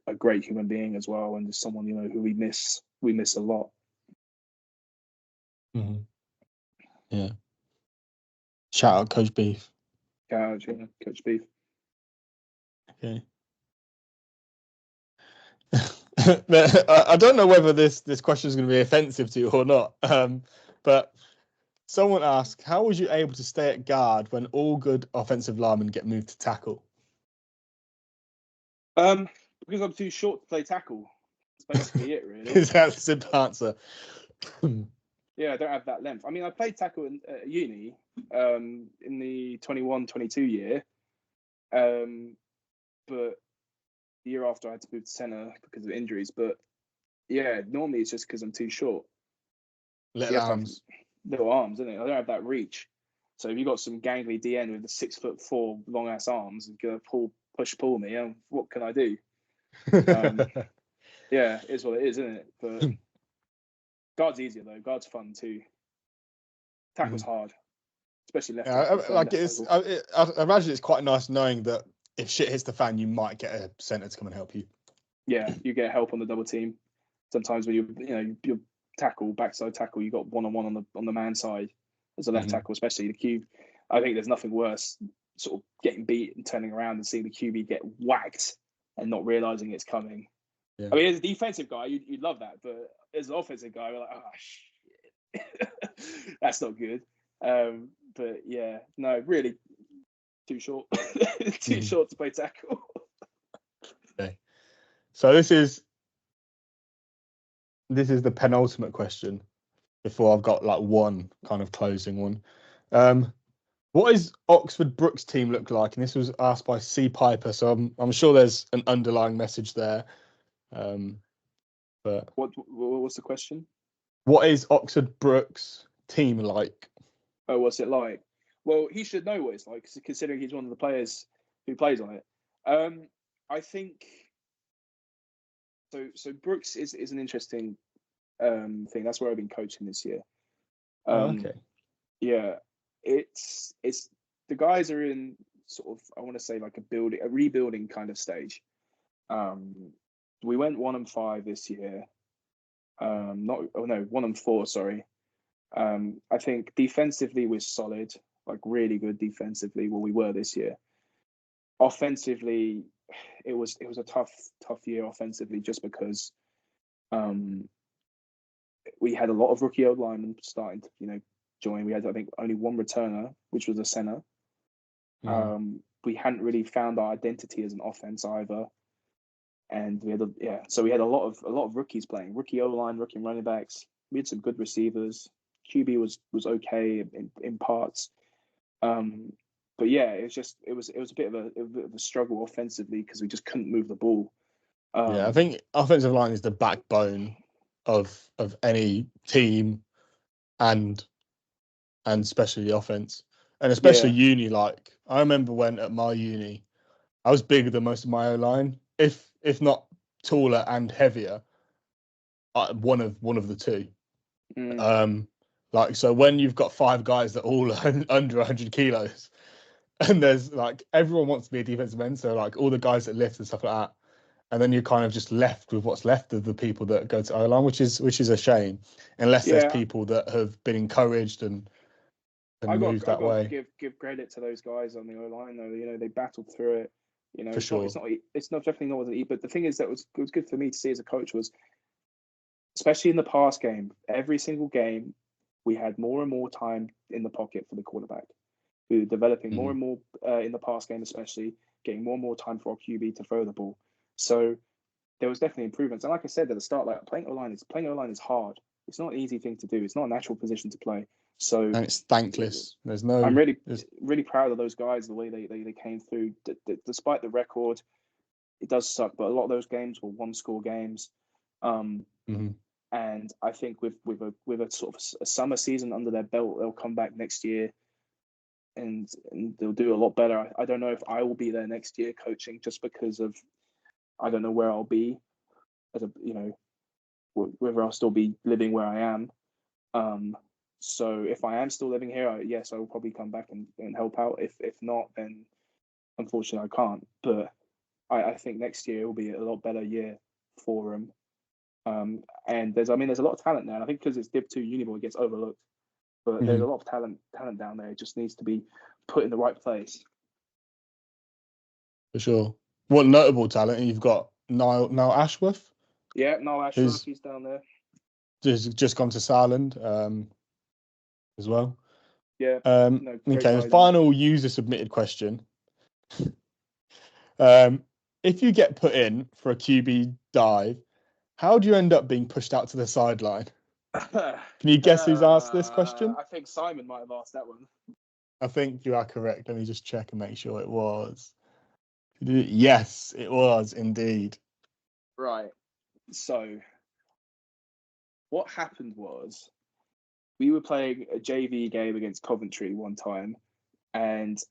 a great human being as well, and just someone, you know, who we miss a lot. Yeah. Shout out Coach Beef. Coach Beef. Okay. I don't know whether this question is going to be offensive to you or not, but someone asked, how was you able to stay at guard when all good offensive linemen get moved to tackle? Because I'm too short to play tackle. That's basically it, really. Is that the simple answer? Yeah, I don't have that length. I mean, I played tackle at uni in the 21-22 year. But the year after I had to move to centre because of injuries. But yeah, normally it's just because I'm too short. Little arms, isn't it? I don't have that reach. So if you got some gangly DN with a 6'4" long ass arms and gonna pull me, what can I do? Yeah, it is what it is, isn't it? But guard's easier though. Guard's fun too. Tackle's hard, especially left. I imagine it's quite nice knowing that if shit hits the fan, you might get a centre to come and help you. Yeah, you get help on the double team. Sometimes when you tackle, backside tackle, you got one-on-one on the man side as a left tackle, especially the cube. I think there's nothing worse, sort of getting beat and turning around and seeing the QB get whacked and not realizing it's coming. Yeah. I mean, as a defensive guy, you'd love that, but as an offensive guy, we're like, oh shit, that's not good. But yeah, no, really too short, too short to play tackle. Okay, so this is the penultimate question before I've got like one kind of closing one. What is Oxford Brook's team look like? And this was asked by C Piper, so I'm sure there's an underlying message there. But what's the question? what is Oxford Brook's team like? Oh, what's it like? Well, he should know what it's like, considering he's one of the players who plays on it. I think so. So Brooks is an interesting thing. That's where I've been coaching this year. Okay. Yeah, it's the guys are in sort of, I want to say, like a rebuilding kind of stage. We went 1-5 this year. 1-4. Sorry. I think defensively we're solid, like really good defensively. Well, we were this year. Offensively, it was a tough year offensively, just because we had a lot of rookie linemen starting to join. We had, I think, only one returner, which was a center. We hadn't really found our identity as an offense either, and we had a lot of rookies playing, rookie O-line, rookie running backs. We had some good receivers. QB was okay in parts, but yeah, it was a bit of a struggle offensively because we just couldn't move the ball. I think offensive line is the backbone of any team, and especially the offense, and especially uni. Like, I remember when at my uni, I was bigger than most of my O-line, if not taller and heavier. One of the two. Like, so when you've got 5 guys that all are under 100 kilos, and there's like, everyone wants to be a defensive end, so like all the guys that lift and stuff like that, and then you're kind of just left with what's left of the people that go to O-line, which is a shame, unless there's people that have been encouraged and moved that way. Give credit to those guys on the O-line, though. They battled through it. For sure. It's not definitely not easy. But the thing is, it was good for me to see as a coach was, especially in the pass game, every single game, we had more and more time in the pocket for the quarterback. We were developing more and more in the pass game, especially getting more and more time for our QB to throw the ball. So there was definitely improvements. And like I said at the start, like playing O-line is hard. It's not an easy thing to do. It's not a natural position to play. So, and it's thankless. I'm really proud of those guys, the way they came through. Despite the record, it does suck, but a lot of those games were 1-score games. And I think with a sort of a summer season under their belt, they'll come back next year and they'll do a lot better. I don't know if I will be there next year coaching, just because of, I don't know where I'll be as whether I'll still be living where I am. So if I am still living here, yes, I will probably come back and help out. If not, then unfortunately I can't. But I think next year will be a lot better year for them. And there's a lot of talent there. And I think because it's Div 2 Uniball, it gets overlooked. But there's a lot of talent down there. It just needs to be put in the right place. For sure. What notable talent? You've got Neill Ashworth. Yeah, Neill Ashworth, he's down there. Just gone to Saarland as well. Yeah. Okay, the final user submitted question. If you get put in for a QB dive, how do you end up being pushed out to the sideline? Can you guess who's asked this question? I think Simon might have asked that one. I think you are correct. Let me just check and make sure it was. Yes, it was indeed. Right. So what happened was, we were playing a JV game against Coventry one time, and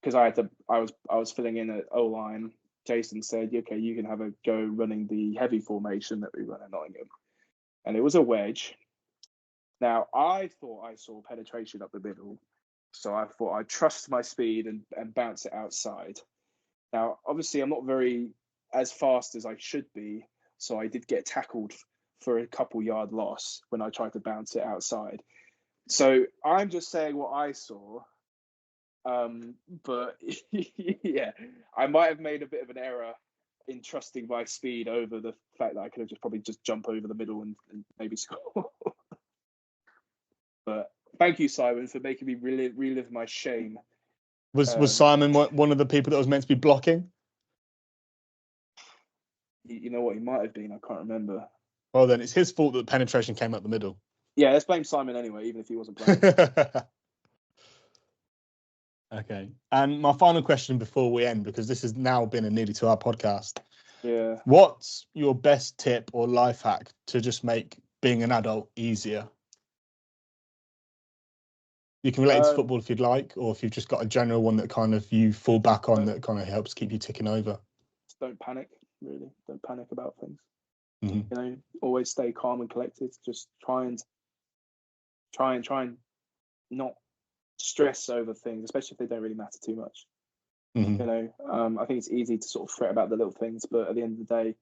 because I was filling in at O-line, Jason said, "Okay, you can have a go running the heavy formation that we run at Nottingham," and it was a wedge. Now I thought I saw penetration up the middle, so I thought I'd trust my speed and bounce it outside. Now, obviously, I'm not very as fast as I should be. So I did get tackled for a couple yard loss when I tried to bounce it outside. So I'm just saying what I saw. But yeah, I might have made a bit of an error in trusting my speed over the fact that I could have just probably just jump over the middle and maybe score. But thank you, Simon, for making me relive my shame. Was Simon one of the people that was meant to be blocking? You know what? He might have been. I can't remember. Well, then it's his fault that the penetration came up the middle. Yeah, let's blame Simon anyway, even if he wasn't playing. Okay. And my final question before we end, because this has now been a nearly 2-hour podcast. Yeah. What's your best tip or life hack to just make being an adult easier? You can relate it to football if you'd like, or if you've just got a general one that kind of you fall back on that kind of helps keep you ticking over. Don't panic, really. Don't panic about things. Mm-hmm. You know, always stay calm and collected. Just try and not stress over things, especially if they don't really matter too much. Mm-hmm. You know, I think it's easy to sort of fret about the little things, but at the end of the day,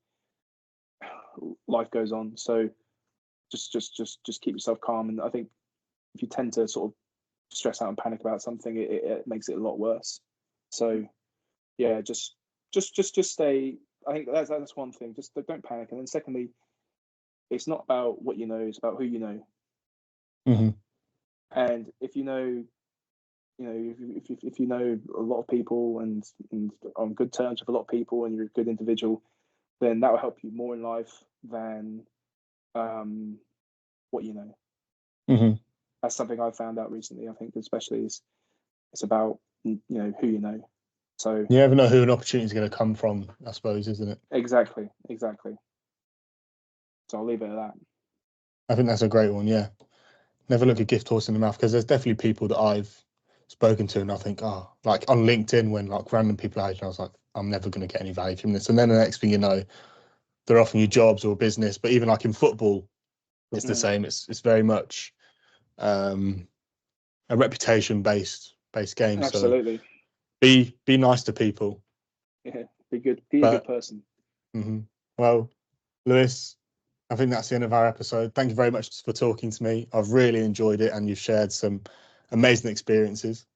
life goes on. So just keep yourself calm. And I think if you tend to sort of stress out and panic about something, it makes it a lot worse. So yeah, just stay. I think that's one thing. Just don't panic. And then secondly, it's not about what you know; it's about who you know. Mm-hmm. And if you know, if you know a lot of people and on good terms with a lot of people, and you're a good individual, then that will help you more in life than what you know. Mm-hmm. That's something I found out recently. I think especially it's about who you know. So you never know who an opportunity is going to come from, I suppose, isn't it? Exactly. So I'll leave it at that. I think that's a great one. Yeah, never look a gift horse in the mouth, because there's definitely people that I've spoken to and I think, like on LinkedIn when like random people are, I was like, I'm never going to get any value from this, and then the next thing you know, they're offering you jobs or business. But even like in football, it's the same. It's very much a reputation based game. Absolutely. So be nice to people. Yeah, be good. Be a good person. Mm-hmm. Well, Lewis, I think that's the end of our episode. Thank you very much for talking to me. I've really enjoyed it, and you've shared some amazing experiences.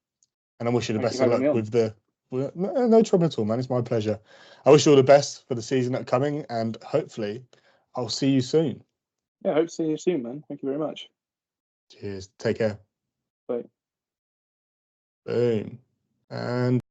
And I wish you the best of luck with the. No trouble at all, man. It's my pleasure. I wish you all the best for the season upcoming, and hopefully, I'll see you soon. Yeah, I hope to see you soon, man. Thank you very much. Cheers. Take care. Bye. Boom. And